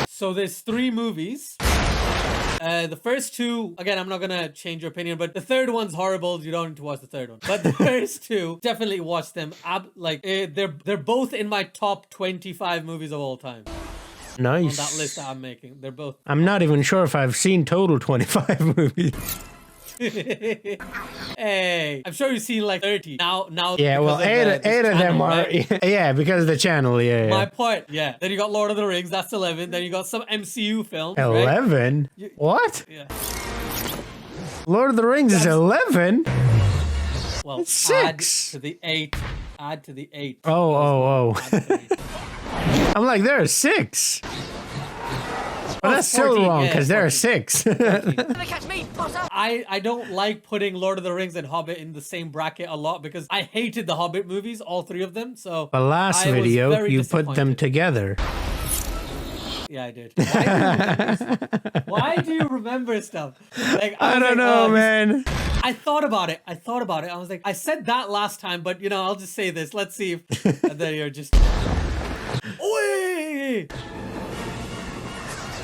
So there's 3 movies, The first two, again, I'm not gonna change your opinion, but the third one's horrible. You don't need to watch the third one. But the first two, definitely watch them. They're both in my top 25 movies of all time. Nice. On that list that I'm making, they're both. I'm not even sure if I've seen total 25 movies. Hey, I'm sure you've seen like 30 now. Yeah, well, eight of them are. Right? Yeah, because of the channel. Yeah. My point. Yeah. Then you got Lord of the Rings. That's 11. Then you got some MCU films. 11. Right? What? Yeah. Lord of the Rings is 11. Well, it's 6 add to the 8. Add to the 8. Oh. I'm like, there are 6. But that's still 14, wrong, because there are 14. 6. I don't like putting Lord of the Rings and Hobbit in the same bracket a lot because I hated the Hobbit movies, all 3 of them. So the last video, you put them together. Yeah, I did. Why do you remember stuff? Like, I don't know, man. I thought about it. I was like, I said that last time, but you know, I'll just say this. Let's see if and then you're just. Oi!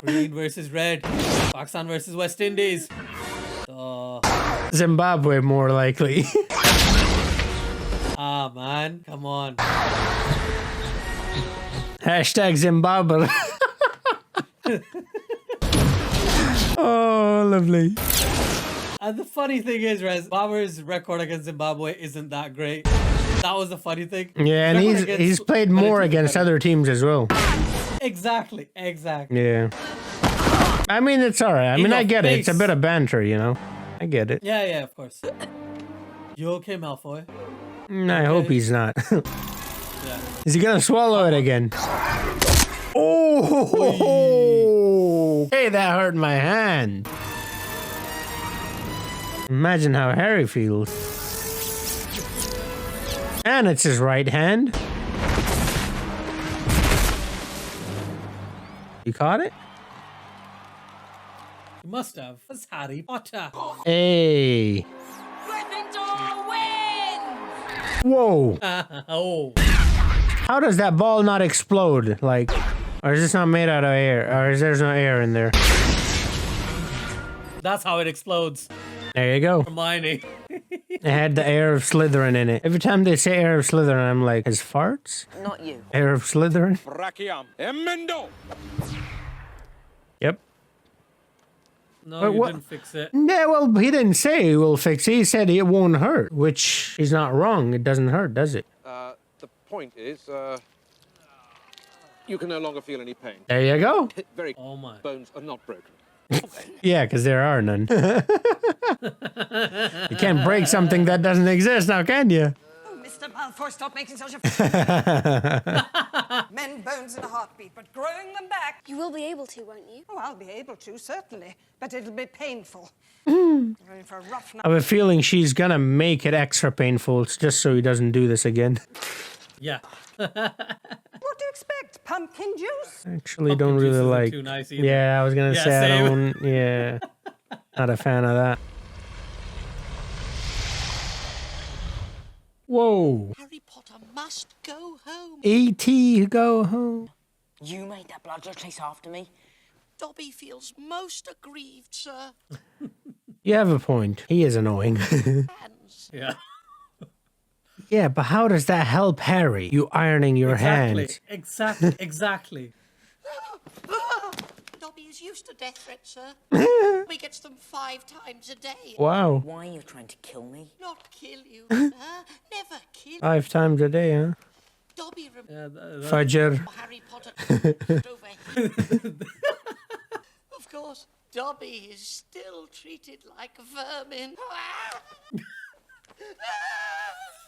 Green versus red. Pakistan versus West Indies. Zimbabwe, more likely. Ah, man. Come on. Hashtag Zimbabwe. Oh, lovely. And the funny thing is, Rez, Babur's record against Zimbabwe isn't that great. That was the funny thing. Yeah, and he's played more against other teams as well. Exactly. Yeah. I mean, it's all right. I mean, I get it. It's a bit of banter, you know. I get it. Yeah, of course. You okay, Malfoy? I hope he's not. Is he gonna swallow it again? Oh! Hey, that hurt my hand. Imagine how Harry feels. And it's his right hand. You caught it? You must have. That's Harry Potter. Hey. Whoa. Oh. How does that ball not explode? Like, or is this not made out of air? Or is there no air in there? That's how it explodes. There you go. Hermione. It had the air of Slytherin in it. Every time they say air of Slytherin, I'm like, his farts? Not you. Air of Slytherin? Brachiam. Emendo. Yep. No, you didn't fix it. Yeah, well, he didn't say he will fix it. He said it won't hurt, which he's not wrong. It doesn't hurt, does it? The point is, you can no longer feel any pain. There you go. Very bones are not broken. Yeah, because there are none. You can't break something that doesn't exist now, can you? Oh, Mr. Malfoy, stop making such a... Men bones in a heartbeat, but growing them back... You will be able to, won't you? Oh, I'll be able to, certainly. But it'll be painful. Going for a rough night. I have a feeling she's gonna make it extra painful just so he doesn't do this again. Yeah. What do you expect? Pumpkin juice? Actually, don't really like. Too nice Yeah, I was gonna say I don't. Yeah, not a fan of that. Whoa. Harry Potter must go home. E.T. go home. You made that bludger chase after me? Dobby feels most aggrieved, sir. You have a point. He is annoying. Yeah. Yeah, but how does that help Harry? You ironing your hands. Exactly. Dobby is used to death threats, sir. He gets them 5 times a day. Wow. Why are you trying to kill me? Not kill you, sir. Never kill you. 5 times a day, huh? Dobby Fudger. Harry Potter over. Of course, Dobby is still treated like vermin.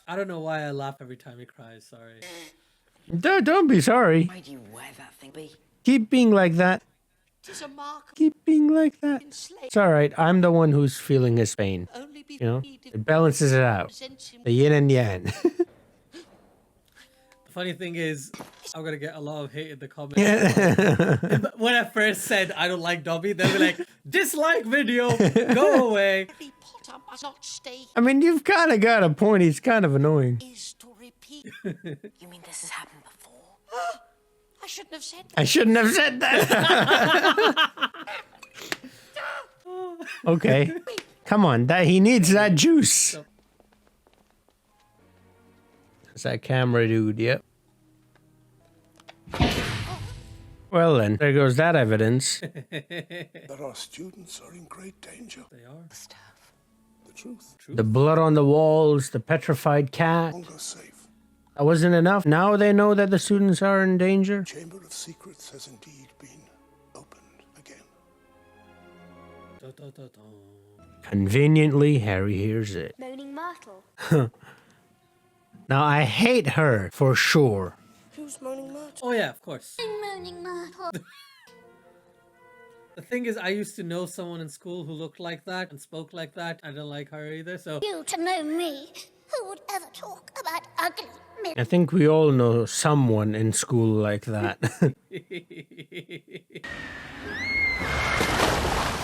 I don't know why I laugh every time he cries. Sorry. Don't be sorry. Why do you wear that thing, B? Keep being like that. Tis a mark. Keep being like that. It's all right. I'm the one who's feeling his pain. You know, it balances it out. The yin and yang. The funny thing is, I'm gonna get a lot of hate in the comments. Yeah. When I first said I don't like Dobby, they'll be like, dislike video, go away. Harry Potter must not stay. I mean, you've kind of got a point. He's kind of annoying. Is to repeat. You mean this has happened before? I shouldn't have said that. I shouldn't have said that. Okay. Come on, that he needs that juice. It's that camera dude, yep. Well then, there goes that evidence. But our students are in great danger. They are. The truth. The blood on the walls, the petrified cat. Longer safe. That wasn't enough. Now they know that the students are in danger. Chamber of Secrets has indeed been opened again. Conveniently, Harry hears it. Moaning Myrtle. Now, I hate her, for sure. Who's Moaning Myrtle? Oh yeah, of course. Moaning Myrtle. The thing is, I used to know someone in school who looked like that and spoke like that. I don't like her either, so... You to know me, who would ever talk about ugly men? I think we all know someone in school like that.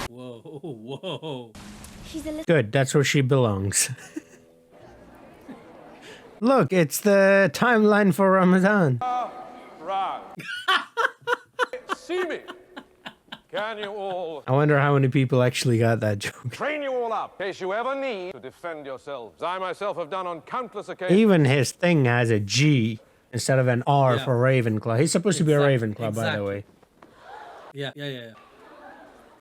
Whoa, whoa. She's a little... Good, that's where she belongs. Look, it's the timeline for Ramadan. Right. See me. Can you all I wonder how many people actually got that joke. train you all up in case you ever need to defend yourselves? I myself have done on countless occasions. Even his thing has a G instead of an R for Ravenclaw. He's supposed to be a Ravenclaw, by the way. Yeah.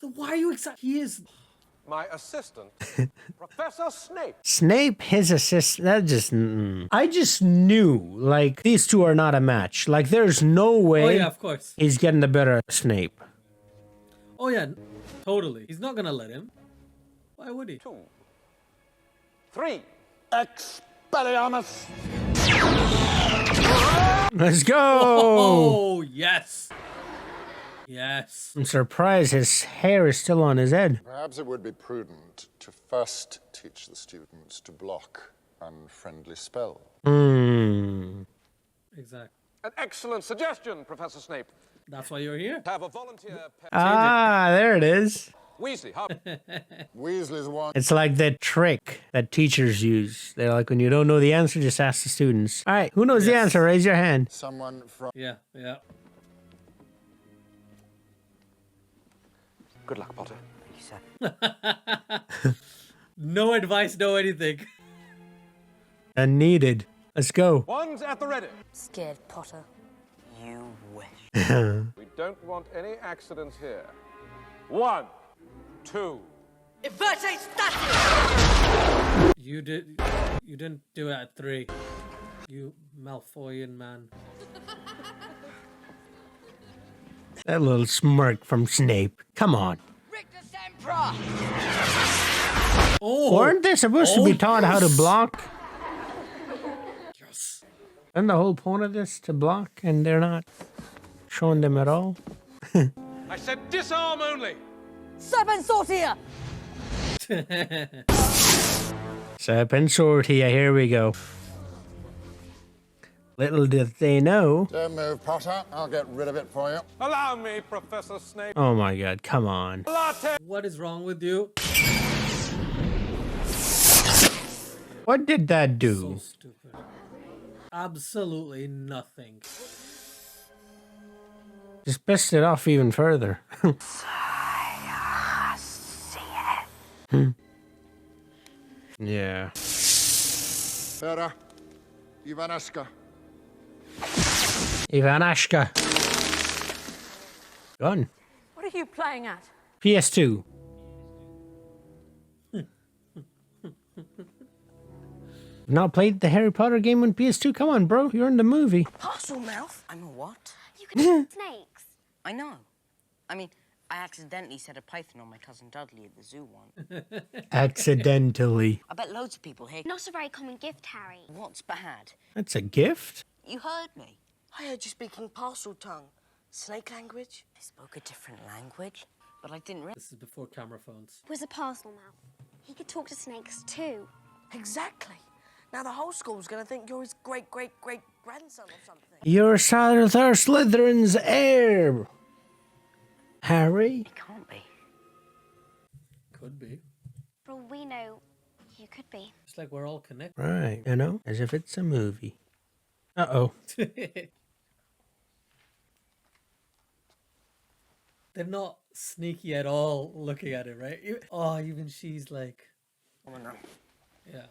So why are you excited? He is... My assistant, Professor Snape. Snape, his assistant, that just... I just knew, like, these two are not a match. Like, there's no way Oh yeah, of course. he's getting the better of Snape. Oh yeah, totally. He's not gonna let him. Why would he? 2, 3. Expelliarmus! Let's go! Oh, yes. Yes. I'm surprised his hair is still on his head. Perhaps it would be prudent to first teach the students to block unfriendly spells. Exactly. An excellent suggestion, Professor Snape. That's why you're here. Have a volunteer... There it is. Weasley, how... Weasley's one. It's like that trick that teachers use. They're like, when you don't know the answer, just ask the students. All right, who knows the answer? Raise your hand. Someone from... Yeah. Good luck, Potter. No advice, no anything. Unneeded. Let's go. One's at the ready. Scared, Potter. You wish. We don't want any accidents here. 1, 2. Inverte status! You didn't do it at 3. You Malfoyan man. That little smirk from Snape. Come on. Oh, Aren't they supposed to be taught how to block? Yes. Isn't the whole point of this to block, and they're not showing them at all? I said disarm only. Serpent Sortia! Serpent Sortia, here we go. Little did they know. Don't move, Potter. I'll get rid of it for you. Allow me, Professor Snape. Oh my god, come on. What is wrong with you? What did that do? So stupid. Absolutely nothing. Just pissed it off even further. Yeah. Vera, Ivanaska. Ivanashka. Gun. What are you playing at? PS2. Not played the Harry Potter game on PS2? Come on, bro. You're in the movie. Parcel mouth? I'm a what? You can eat snakes. I know. I mean, I accidentally set a python on my cousin Dudley at the zoo once. Accidentally. I bet loads of people here. Not a very common gift, Harry. What's bad? That's a gift? You heard me. I heard you speaking parcel tongue. Snake language? I spoke a different language, but I didn't realize. This is before camera phones. He was a parcel mouth. He could talk to snakes too. Exactly. Now the whole school's gonna think you're his great-great-great-grandson or something. You're Salazar Slytherin's heir. Harry? It can't be. Could be. For all we know, you could be. It's like we're all connected. Right, you know, as if it's a movie. Uh-oh. they're not sneaky at all looking at it, right? Oh, even she's like, yeah.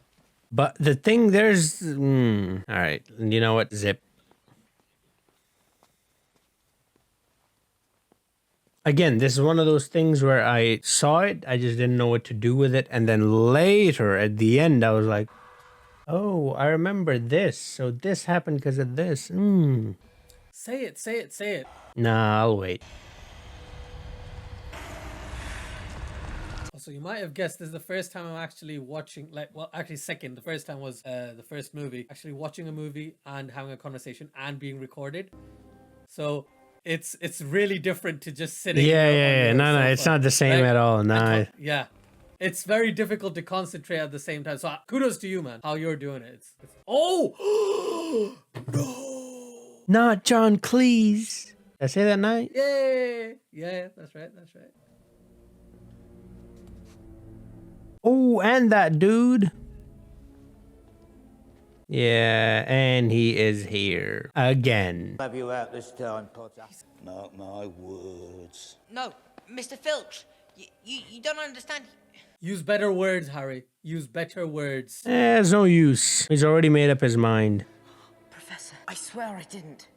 But the thing, there's... all right, you know what? Zip. Again, this is one of those things where I saw it, I just didn't know what to do with it. And then later, at the end, I was like, oh, I remember this. So this happened because of this. Say it, say it, say it. Nah, I'll wait. Also, you might have guessed this is the first time I'm actually watching, like, well, actually second. The first time was the first movie. Actually watching a movie and having a conversation and being recorded. So it's really different to just sitting. Yeah. No, it's not the same at all. No. Yeah. It's very difficult to concentrate at the same time. So kudos to you, man, how you're doing it. Oh! No! Not John Cleese. Did I say that night? Yay! Yeah, that's right. That's right. Oh, and that dude. Yeah, and he is here again. Have you out this time, Potter? Mark my words. No, Mr. Filch, you don't understand. Use better words, Harry. Use better words. There's no use. He's already made up his mind. Professor, I swear I didn't.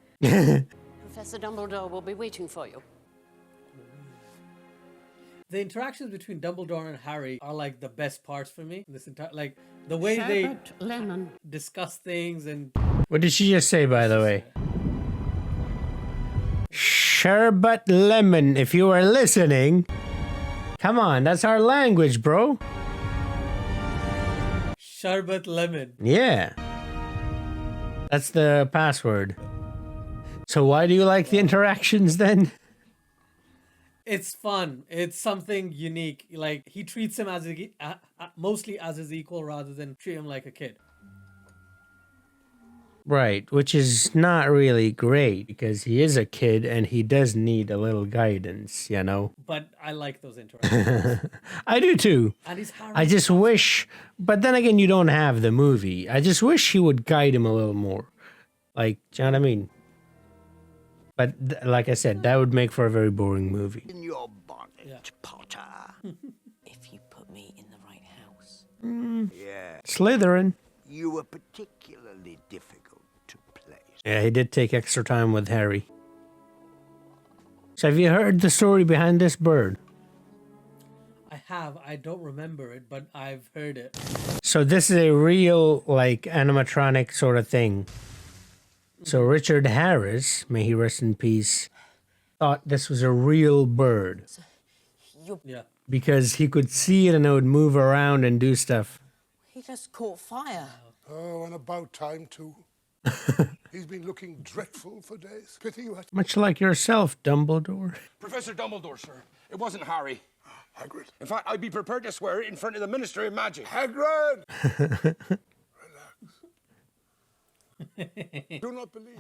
Professor Dumbledore will be waiting for you. The interactions between Dumbledore and Harry are like the best parts for me. This entire, like, the way they discuss things and... What did she just say, by the way? Sherbet lemon, if you are listening. Come on, that's our language, bro. Sherbet lemon. Yeah. That's the password. So why do you like the interactions then? It's fun. It's something unique. Like, he treats him as mostly as his equal rather than treat him like a kid. Right, which is not really great because he is a kid and he does need a little guidance, you know? But I like those interactions. I do too. And he's Harry. I just wish, but then again, you don't have the movie. I just wish he would guide him a little more. Like, do you know what I mean? But like I said, that would make for a very boring movie. In your bonnet, Potter. If you put me in the right house. Yeah. Slytherin. You were particularly difficult to place. Yeah, he did take extra time with Harry. So have you heard the story behind this bird? I have. I don't remember it, but I've heard it. So this is a real, like, animatronic sort of thing. So Richard Harris, may he rest in peace, thought this was a real bird. Yeah. Because he could see it and it would move around and do stuff. He just caught fire. Oh, and about time too. He's been looking dreadful for days. Pity you had to... Much like yourself, Dumbledore. Professor Dumbledore, sir. It wasn't Harry. Hagrid. In fact, I'd be prepared to swear it in front of the Ministry of Magic. Hagrid! Do not believe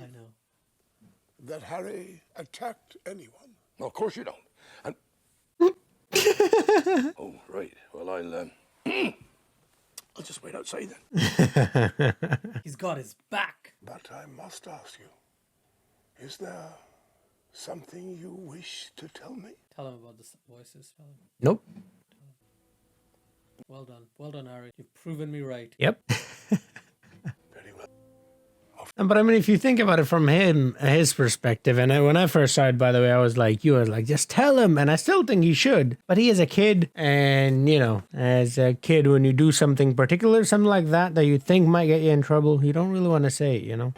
that Harry attacked anyone. No, of course you don't. And... oh, right. Well, I'll just wait outside then. He's got his back. But I must ask you, is there something you wish to tell me? Tell him about the voices. Tell him. Nope. Well done. Well done, Harry. You've proven me right. Yep. But I mean, if you think about it from his perspective, and when I first started, by the way, I was like, just tell him. And I still think he should. But he is a kid. And, you know, as a kid, when you do something particular, something like that you think might get you in trouble, you don't really want to say it, you know?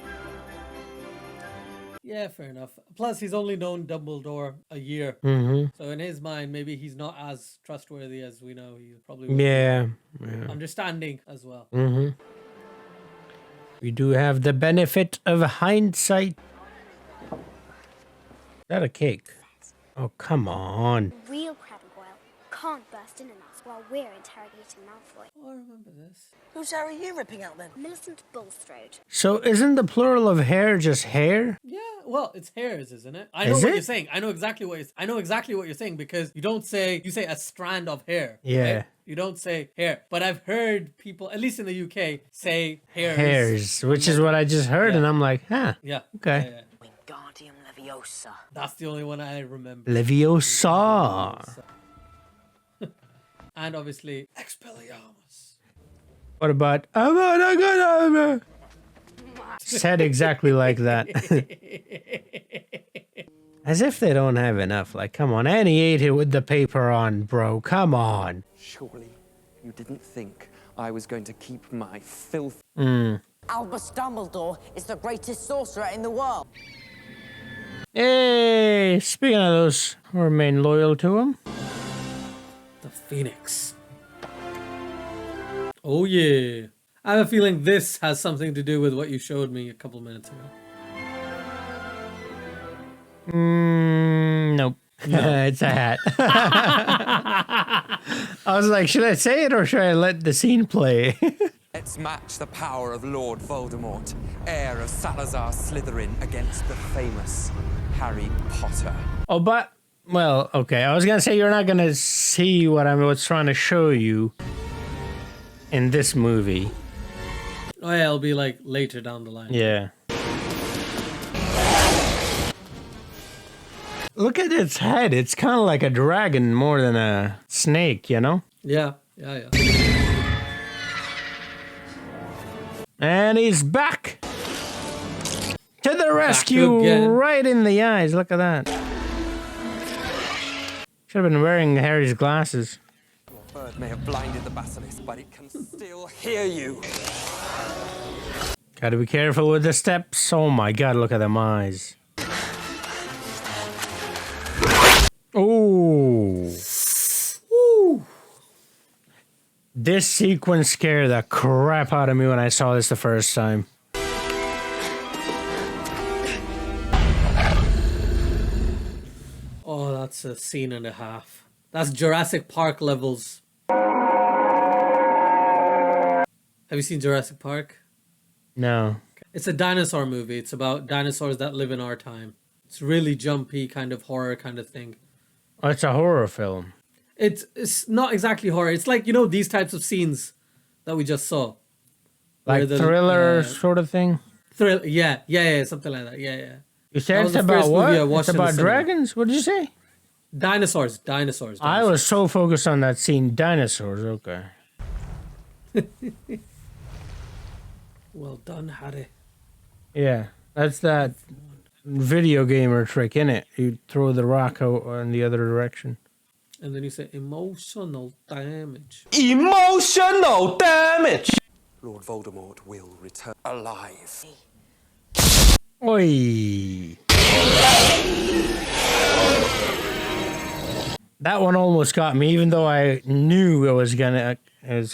Yeah, fair enough. Plus, he's only known Dumbledore a year. Mm-hmm. So in his mind, maybe he's not as trustworthy as we know. He probably understanding as well. Mm-hmm. We do have the benefit of hindsight. Is that a cake? Oh, come on. Real crab and goyle can't burst in on us while we're interrogating Malfoy. Oh, I remember this. Whose hair are you ripping out then? Millicent Bulstrode. So isn't the plural of hair just hair? Yeah, well, it's hairs, isn't it? I know what you're saying. I know exactly what you're saying because you say a strand of hair. Yeah. Right? You don't say hair. But I've heard people, at least in the UK, say hairs. Hairs, which is what I just heard, and I'm like, huh. Yeah. Okay. Wingardium Leviosa. That's the only one I remember. Leviosa. And obviously, Expelliarmus. What about said exactly like that. As if they don't have enough. Like, come on. And he ate it with the paper on, bro. Come on. Surely you didn't think I was going to keep my filth. Albus Dumbledore is the greatest sorcerer in the world. Hey, speaking of those who remain loyal to him. The Phoenix. Oh yeah. I have a feeling this has something to do with what you showed me a couple minutes ago. Nope. No. It's a hat. I was like, should I say it or should I let the scene play? Let's match the power of Lord Voldemort, heir of Salazar Slytherin, against the famous Harry Potter. Oh, but, well, okay. I was going to say you're not going to see what I was trying to show you in this movie. Oh yeah, it'll be like later down the line. Yeah. Look at its head. It's kind of like a dragon more than a snake, you know? Yeah, yeah. And he's back to the rescue, right in the eyes. Look at that. Should have been wearing Harry's glasses. Your bird may have blinded the basilisk, but it can still hear you. Gotta be careful with the steps. Oh my god, look at them eyes. Oh. Ooh. This sequence scared the crap out of me when I saw this the first time. Oh, that's a scene and a half. That's Jurassic Park levels. Have you seen Jurassic Park? No. It's a dinosaur movie. It's about dinosaurs that live in our time. It's really jumpy, kind of horror kind of thing. Oh, it's a horror film. It's not exactly horror. It's like, you know, these types of scenes that we just saw. Like thriller sort of thing? Yeah, something like that. Yeah. You said it's about what? It's about dragons? What did you say? Dinosaurs. I was so focused on that scene. Dinosaurs, okay. Well done, Harry. Yeah, that's that video gamer trick, innit? You throw the rock out in the other direction. And then you say emotional damage. Emotional damage! Lord Voldemort will return alive. Oi! That one almost got me, even though I knew it was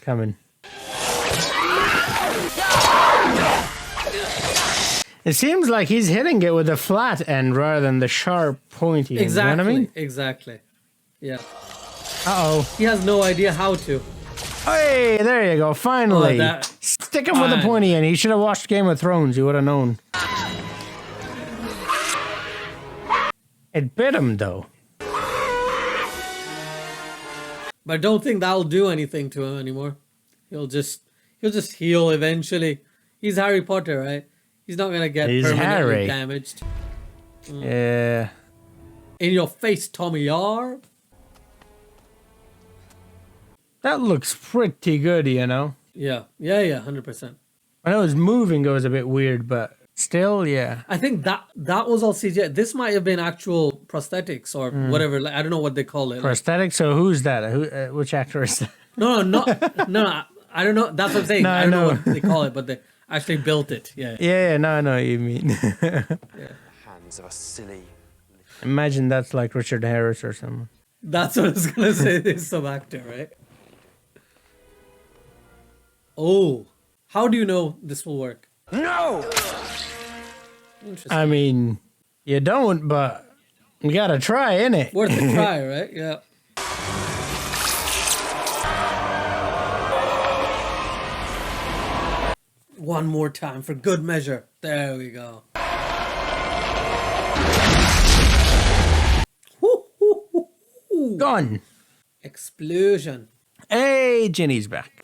coming. It seems like he's hitting it with the flat end rather than the sharp, pointy end. Exactly. You know what I mean? Exactly. Yeah. Uh-oh. He has no idea how to. Hey, there you go. Finally. Oh, stick him with the pointy end. He should have watched Game of Thrones. He would have known. It bit him, though. But I don't think that'll do anything to him anymore. He'll just heal eventually. He's Harry Potter, right? He's not gonna get permanently damaged. Yeah. In your face, Tommy R. That looks pretty good, you know? Yeah, 100%. I know his moving goes a bit weird, but still, yeah. I think that was all CGI. This might have been actual prosthetics or whatever. Like, I don't know what they call it. Prosthetics? So who's that? Which actor is that? No. I don't know. That's what I'm saying. No, I don't know what they call it, but they actually built it. Yeah. Yeah, no, I know what you mean. Hands of a silly. Imagine that's like Richard Harris or someone. That's what I was gonna say. There's some actor, right? Oh, how do you know this will work? No. I mean, you don't, but you gotta try, innit? Worth a try, right? Yeah. One more time for good measure. There we go. Gone. Explosion. Hey, Ginny's back.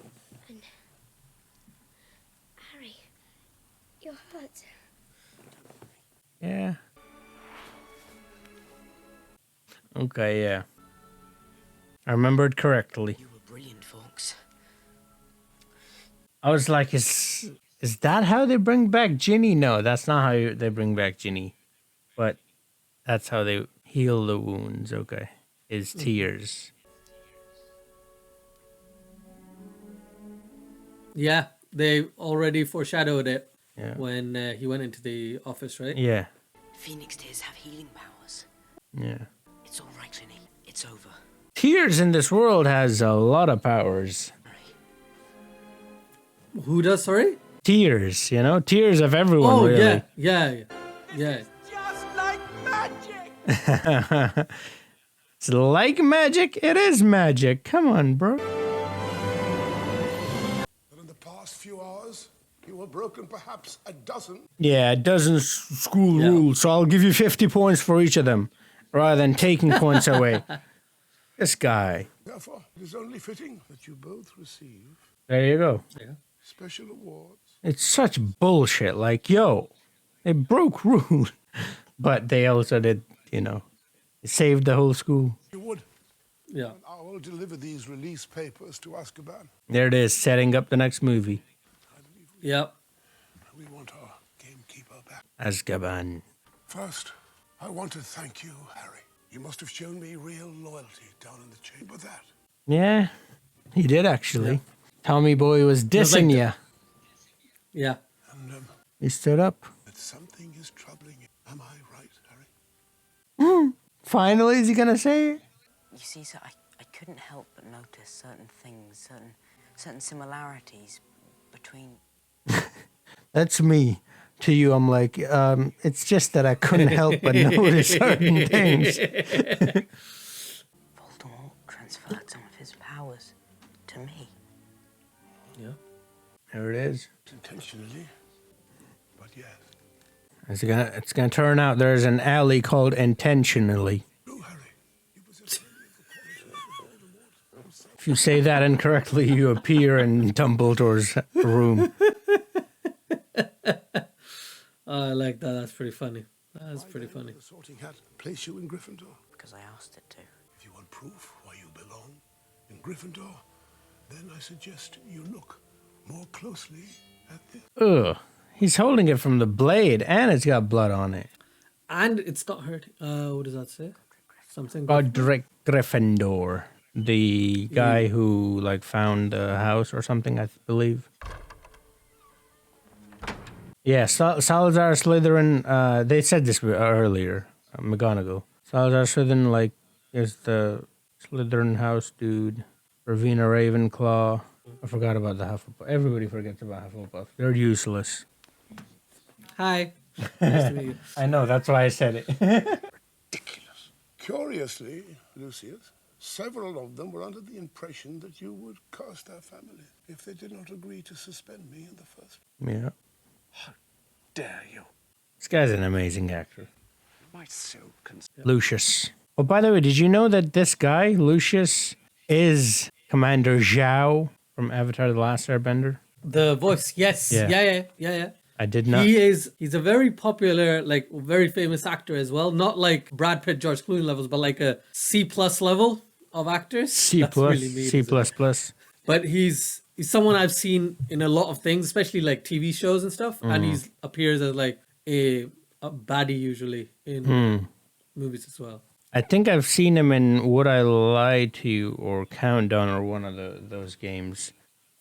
Harry, you're hurt. Yeah. Okay, yeah. I remembered correctly. You were brilliant, folks. I was like, is that how they bring back Ginny? No, that's not how they bring back Ginny. But that's how they heal the wounds, okay. Is tears. Yeah, they already foreshadowed it when he went into the office, right? Yeah. Phoenix tears have healing powers. Yeah. It's all right, Linny. It's over. Tears in this world has a lot of powers. Who does, sorry? Tears, you know? Tears of everyone, Oh, really. yeah. Just like magic! It's like magic. It is magic. Come on, bro. But in the past few hours, you were broken perhaps a dozen. Yeah, a dozen school rules, so I'll give you 50 points for each of them, rather than taking points away. This guy. Therefore, it is only fitting that you both receive There you go. special awards. It's such bullshit. Like, yo, they broke rules. But they also did, you know, saved the whole school. You would. Yeah. And I will deliver these release papers to Azkaban. There it is, setting up the next movie. Yep. We want our gamekeeper back. Azkaban. First, I want to thank you, Harry. You must have shown me real loyalty down in the chamber. That. Yeah, he did actually. Tommy Boy was dissing ya. Yeah. And He stood up. that something is troubling you. Am I right, Harry? Finally, is he gonna say it? You see, sir, I couldn't help but notice certain things, certain similarities between... That's me. To you, I'm like, it's just that I couldn't help but notice certain things. Voldemort transferred some of his powers to me. Yeah. There it is. Intentionally, but yes. It's gonna turn out there's an alley called Intentionally. If you say that incorrectly, you appear in Dumbledore's room. Oh, I like that. That's pretty funny. That's pretty funny. The Sorting Hat place you in Gryffindor. Because I asked it to. If you want proof why you belong in Gryffindor, then I suggest you look more closely at this. Ugh. He's holding it from the blade, and it's got blood on it. And it's not hurting. What does that say? Something. Godric Gryffindor, the guy who like found the house or something, I believe. Yeah, Salazar Slytherin. They said this earlier. McGonagall. Salazar Slytherin, like, is the Slytherin house dude. Ravina Ravenclaw. I forgot about the Hufflepuff. Everybody forgets about Hufflepuff. They're useless. Hi. Nice to meet you. I know, that's why I said it. Curiously, Lucius, several of them were under the impression that you would curse their family if they did not agree to suspend me in the first. Yeah. Dare you? This guy's an amazing actor. My soul Lucius. Oh, by the way, did you know that this guy, Lucius, is Commander Zhao from Avatar: The Last Airbender? The voice, yes. Yeah. I did not. He's a very popular, like, very famous actor as well. Not like Brad Pitt, George Clooney levels, but like a C+ level of actors. C+, That's really mean, C++. isn't it? But he's someone I've seen in a lot of things, especially like TV shows and stuff. And he appears as like a baddie usually in movies as well. I think I've seen him in Would I Lie to You or Countdown or one of those games.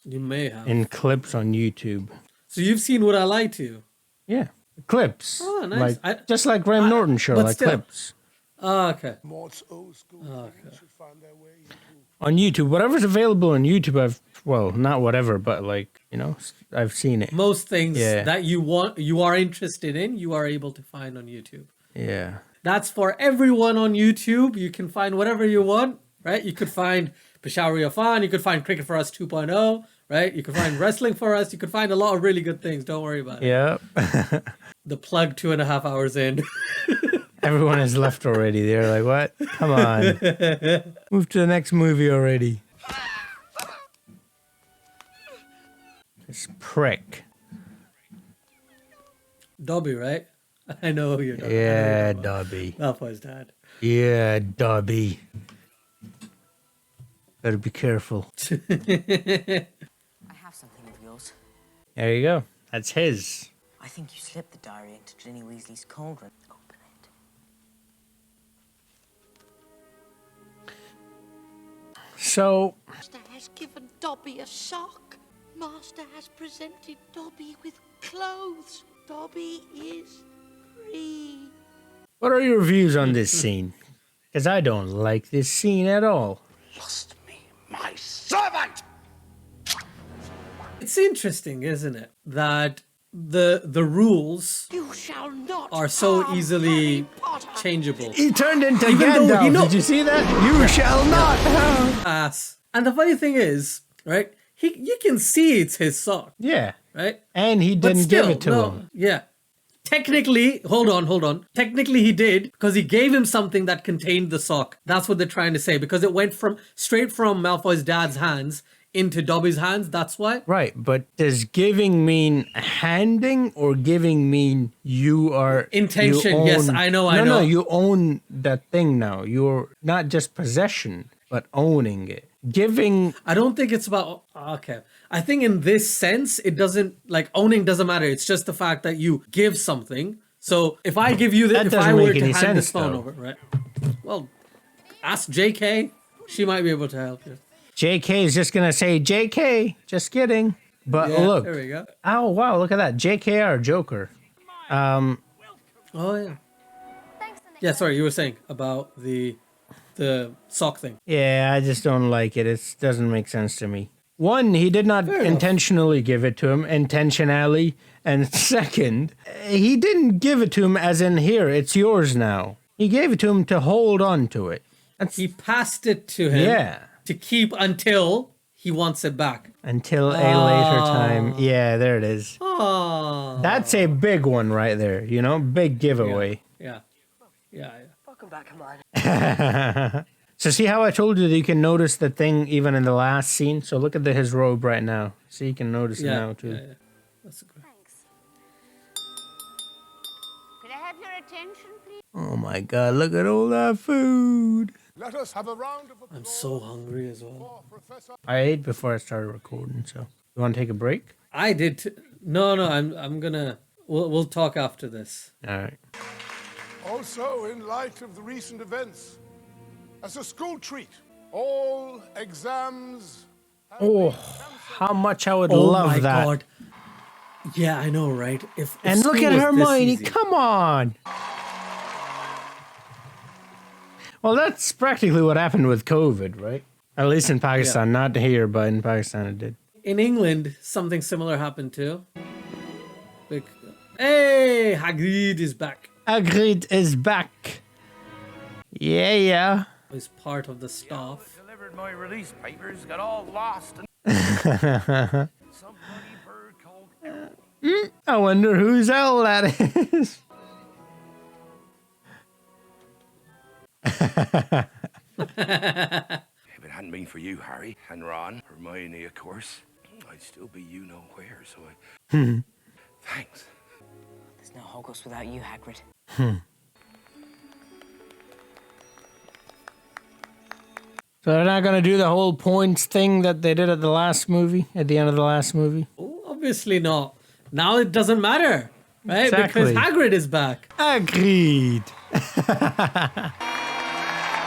You may have. In clips on YouTube. So you've seen Would I Lie to You? Yeah. Clips. Oh, nice. Like, just like Graham Norton show, but like still. clips. Oh, okay. Mort's old school Okay. should find their way into. On YouTube. Whatever's available on YouTube, not whatever, but like, you know, I've seen it. Most things that you are interested in, you are able to find on YouTube. Yeah. That's for everyone on YouTube. You can find whatever you want, right? You could find Peshawari Afan, you could find Cricket for Us 2.0, right? You could find Wrestling for Us, you could find a lot of really good things. Don't worry about it. Yeah. The plug 2.5 hours in. Everyone has left already. They're like, what? Come on. Move to the next movie already. This prick. Dobby, right? I know who you're talking Yeah, about. Dobby. Malfoy's dad. Yeah, Dobby. Better be careful. I have something of yours. There you go. That's his. I think you slipped the diary into Ginny Weasley's cauldron. Open it. So, Master has given Dobby a sock. Master has presented Dobby with clothes. Dobby is free. what are your views on this scene? Because I don't like this scene at all. Lost me, my servant! It's interesting, isn't it, that the rules You shall not are so harm easily changeable. He turned into Even though Gandalf. he know- Did you see that? You shall not have. Ass. And the funny thing is, right? You can see it's his sock, Yeah. right? And he But didn't still, give it to no, him. Yeah. Technically, hold on. Technically, he did because he gave him something that contained the sock. That's what they're trying to say because it went straight from Malfoy's dad's hands into Dobby's hands. That's why. Right, but does giving mean handing or giving mean you are Intention, you yes, own- I know. No, you own that thing now. You're not just possession, but owning it. Giving. I don't think it's about. Okay. I think in this sense, it doesn't, like, owning doesn't matter. It's just the fact that you give something. So if I give you That if doesn't I were make to any hand this sense, phone though. over, right? Well, ask JK. She might be able to help you. JK is just gonna say JK. Just kidding. But Yeah, look. there we go. Oh wow! Look at that. JKR Joker. Oh yeah. Yeah, sorry, you were saying about the sock thing. Yeah, I just don't like it. It doesn't make sense to me. One, he did not intentionally give it to him, intentionally. And second, he didn't give it to him as in here, it's yours now. He gave it to him to hold on to it. He passed it to him to keep until he wants it back. Until a later time. Yeah, there it is. Oh. That's a big one right there, you know? Big giveaway. Yeah. Welcome back, Hermione. So see how I told you that you can notice the thing even in the last scene? So look at his robe right now. See, you can notice it now too. Yeah. That's great. Could I have your attention, please? Oh my god, look at all that food. Let us have a round of applause. I'm so hungry as well. I ate before I started recording, so you want to take a break? I did. No, I'm gonna. We'll talk after this. All right. Also, in light of the recent events, as a school treat, all exams. Oh, how much I would Oh love my that. God. Yeah, I know, right? If And look school at was this Hermione, easy. come on. Well, that's practically what happened with COVID, right? At least in Pakistan, not here, but in Pakistan it did. In England, something similar happened too. Hey, Hagrid is back. Hagrid is back. Yeah. He's part of the staff. Delivered my release papers, got all lost. Some bloody bird called I wonder whose owl that is. If it hadn't been for you, Harry, and Ron, Hermione, of course, I'd still be you know where, so thanks. There's no Hogwarts without you, Hagrid. So they're not going to do the whole points thing that they did at the last movie, at the end of the last movie? Oh, obviously not. Now it doesn't matter, right? Exactly. Because Hagrid is back. Agreed.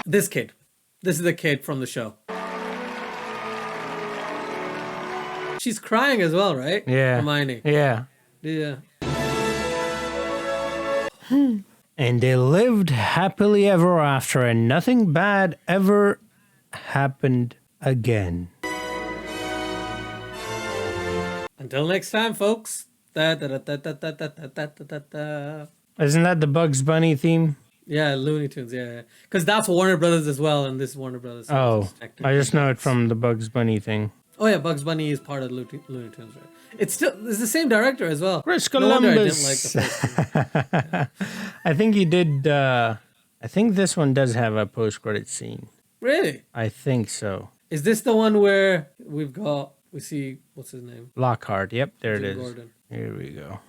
This kid. This is the kid from the show. She's crying as well, right? Yeah. Hermione. Yeah. Yeah. And they lived happily ever after, and nothing bad ever happened again. Until next time, folks. Isn't that the Bugs Bunny theme? Yeah, Looney Tunes, yeah. Because that's Warner Brothers as well, and this is Warner Brothers. Oh, I just know it from the Bugs Bunny thing. Oh yeah, Bugs Bunny is part of Looney Tunes, right? It's the same director as well. Chris No wonder I didn't Columbus. like the first one. I think he did. I think this one does have a post-credit scene. Really? I think so. Is this the one where we see, what's his name? Lockhart. Yep, there Jim it is. Gordon. Here we go.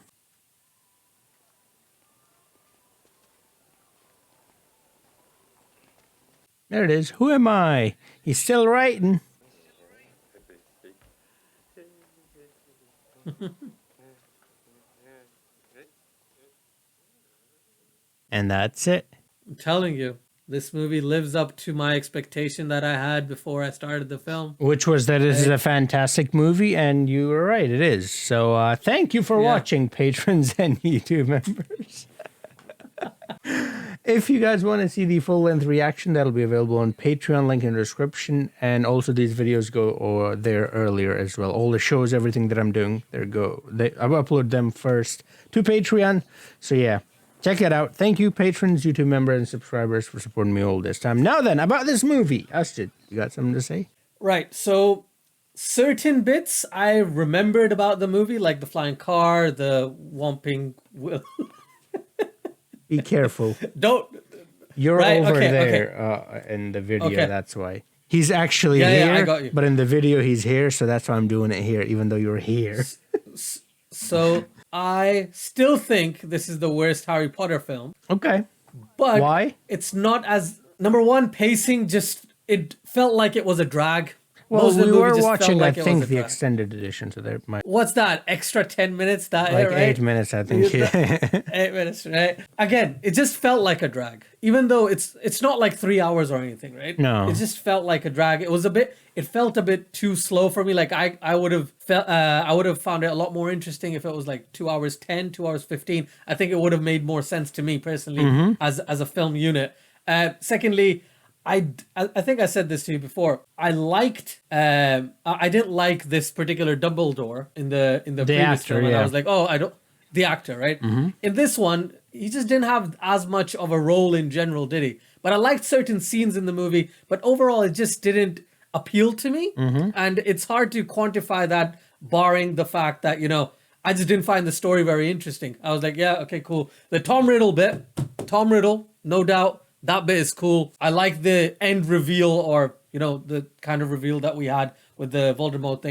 There it is. Who am I? He's still writing. And that's it. I'm telling you, this movie lives up to my expectation that I had before I started the film. Which was that this is a fantastic movie, and you were right, it is. So thank you for watching, patrons and YouTube members. If you guys want to see the full-length reaction, that'll be available on Patreon, link in the description, and also these videos go there earlier as well. All the shows, everything that I'm doing, I upload them first to Patreon. So yeah, check it out. Thank you, patrons, YouTube members, and subscribers for supporting me all this time. Now then, about this movie, Astrid, you got something to say? Right. So certain bits I remembered about the movie, like the flying car, the whomping. Be careful. Don't. You're right, over okay, there in the video. Okay. That's why he's actually Yeah, here. yeah, I got you. But in the video, he's here, so that's why I'm doing it here, even though you're here. So I still think this is the worst Harry Potter film. Okay. But why? It's not as number one, pacing it felt like it was a drag. Well, Most of the we movie were just watching, felt like I it think, was a the drag. extended edition, so there might What's that? Extra 10 minutes? That like right? 8 minutes, I think. Yeah. 8 minutes, right? Again, it just felt like a drag, even though it's not like 3 hours or anything, right? No. It just felt like a drag. It felt a bit too slow for me. Like I would have found it a lot more interesting if it was like 2 hours 10, 2 hours 15. I think it would have made more sense to me personally as a film unit. Secondly, I think I said this to you before. I didn't like this particular Dumbledore in the previous actor, film. And yeah. I was like, the actor, right? In this one, he just didn't have as much of a role in general, did he? But I liked certain scenes in the movie, but overall, it just didn't appeal to me. And it's hard to quantify that, barring the fact that, I just didn't find the story very interesting. I was like, yeah, okay, cool. The Tom Riddle bit, no doubt. That bit is cool. I like the end reveal, or the kind of reveal that we had with the Voldemort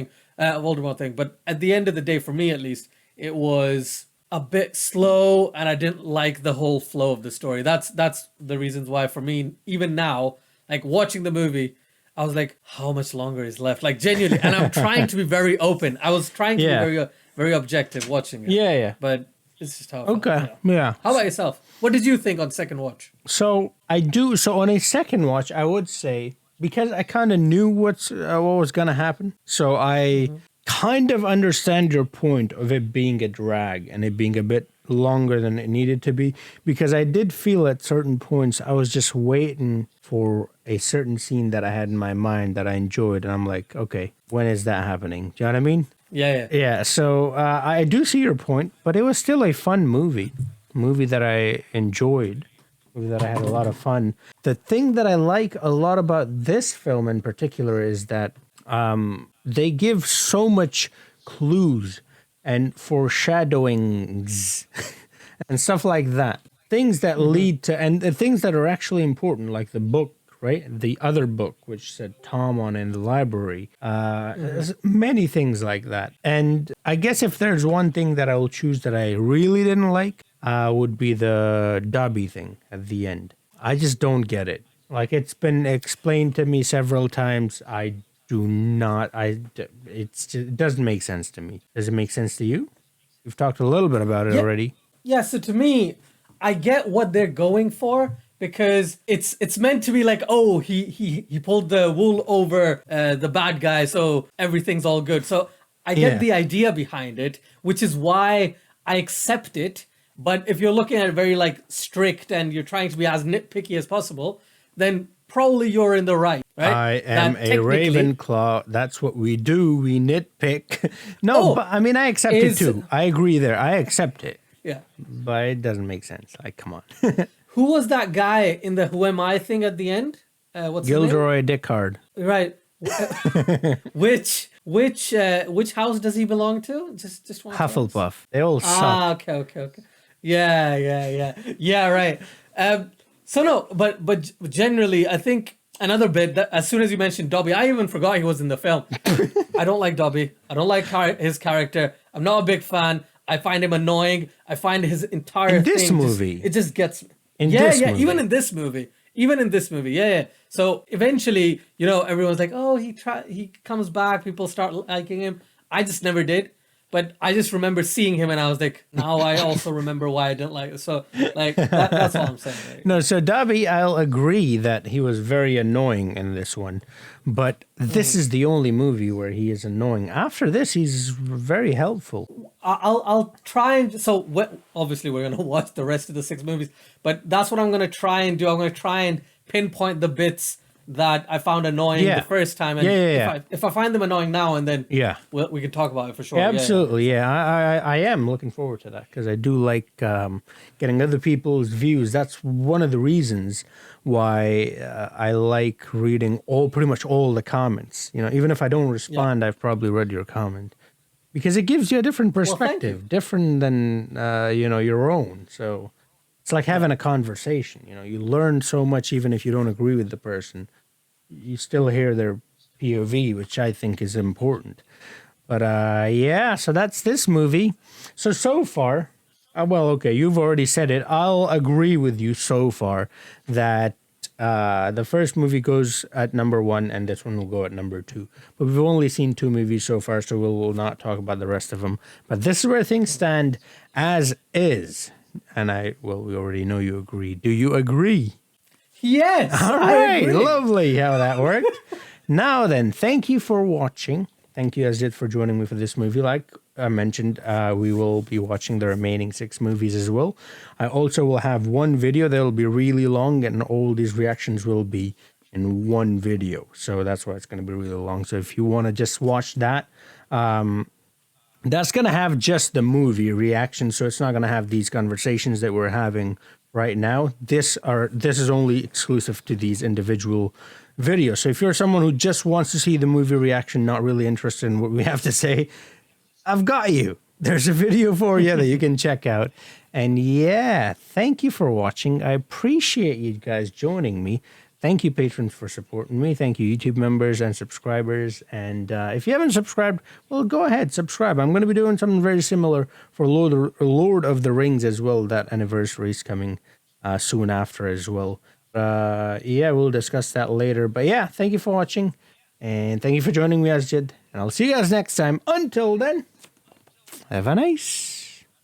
thing. But at the end of the day, for me at least, it was a bit slow, and I didn't like the whole flow of the story. That's the reasons why, for me, even now, like watching the movie, I was like, how much longer is left? Like genuinely, and I'm trying to be very open. I was trying to be very very objective watching it. Yeah. But it's just how. Okay. Yeah. How about yourself? What did you think on second watch? So on a second watch, I would say, because I kind of knew what was going to happen, so I kind of understand your point of it being a drag and it being a bit longer than it needed to be, because I did feel at certain points I was just waiting for a certain scene that I had in my mind that I enjoyed, and I'm like, okay, when is that happening? Do you know what I mean? Yeah. So I do see your point, but it was still a fun movie that I enjoyed, movie that I had a lot of fun. The thing that I like a lot about this film in particular is that they give so much clues and foreshadowings and stuff like that. Things that lead to, and the things that are actually important, like the book, right? The other book, which said Tom on in the library. There's many things like that. And I guess if there's one thing that I will choose that I really didn't like, would be the Dobby thing at the end. I just don't get it. Like, it's been explained to me several times. I do not. It doesn't make sense to me. Does it make sense to you? We've talked a little bit about it already. Yeah. So to me, I get what they're going for, because it's meant to be like, oh, he pulled the wool over the bad guy, so everything's all good. So I get the idea behind it, which is why I accept it. But if you're looking at it very like strict and you're trying to be as nitpicky as possible, then probably you're in the right. I am a Ravenclaw. That's what we do. We nitpick. No, but I mean, I accept it too. I agree there. I accept it. Yeah. But it doesn't make sense. Like, come on. Who was that guy in the Who Am I thing at the end? What's Gilderoy Dickard. Right. Which house does he belong to? Just one. Hufflepuff. They all suck. Okay. Yeah, right. So no, but generally, I think another bit that as soon as you mentioned Dobby, I even forgot he was in the film. I don't like Dobby. I don't like his character. I'm not a big fan. I find him annoying. I find his entire in this thing movie. It just gets me. Movie. Even in this movie, Even in this movie, yeah. So eventually, you know, everyone's like, oh, he comes back, people start liking him. I just never did. But I just remember seeing him and I was like, now I also remember why I didn't like it. So, like, that's all I'm saying. Right? No, so Dobby, I'll agree that he was very annoying in this one. But this is the only movie where he is annoying. After this, he's very helpful. I'll try and... So, obviously, we're going to watch the rest of the 6 movies. But that's what I'm going to try and do. I'm going to try and pinpoint the bits that I found annoying the first time, and if I find them annoying now and then, we can talk about it for sure. Absolutely, I am looking forward to that because I do like getting other people's views. That's one of the reasons why I like reading pretty much all the comments. You know, even if I don't respond, I've probably read your comment because it gives you a different perspective, different than your own. So. It's like having a conversation, you know, you learn so much even if you don't agree with the person. You still hear their POV, which I think is important. But so that's this movie. So far, you've already said it. I'll agree with you so far that the first movie goes at number 1 and this one will go at number 2. But we've only seen 2 movies so far, so we'll not talk about the rest of them. But this is where things stand as is. And we already know you agree. Do you agree? Yes. All right. Lovely how that worked. Now then, thank you for watching. Thank you, Azid, for joining me for this movie. Like I mentioned, we will be watching the remaining 6 movies as well. I also will have one video that will be really long, and all these reactions will be in one video. So that's why it's going to be really long. So if you want to just watch that, that's going to have just the movie reaction, so it's not going to have these conversations that we're having right now. This is only exclusive to these individual videos. So if you're someone who just wants to see the movie reaction, not really interested in what we have to say, I've got you. There's a video for you that you can check out. And thank you for watching. I appreciate you guys joining me. Thank you, patrons, for supporting me. Thank you, YouTube members and subscribers. And if you haven't subscribed, well, go ahead, subscribe. I'm going to be doing something very similar for Lord of the Rings as well. That anniversary is coming soon after as well. We'll discuss that later. But thank you for watching. And thank you for joining me, Asjid. And I'll see you guys next time. Until then, have a nice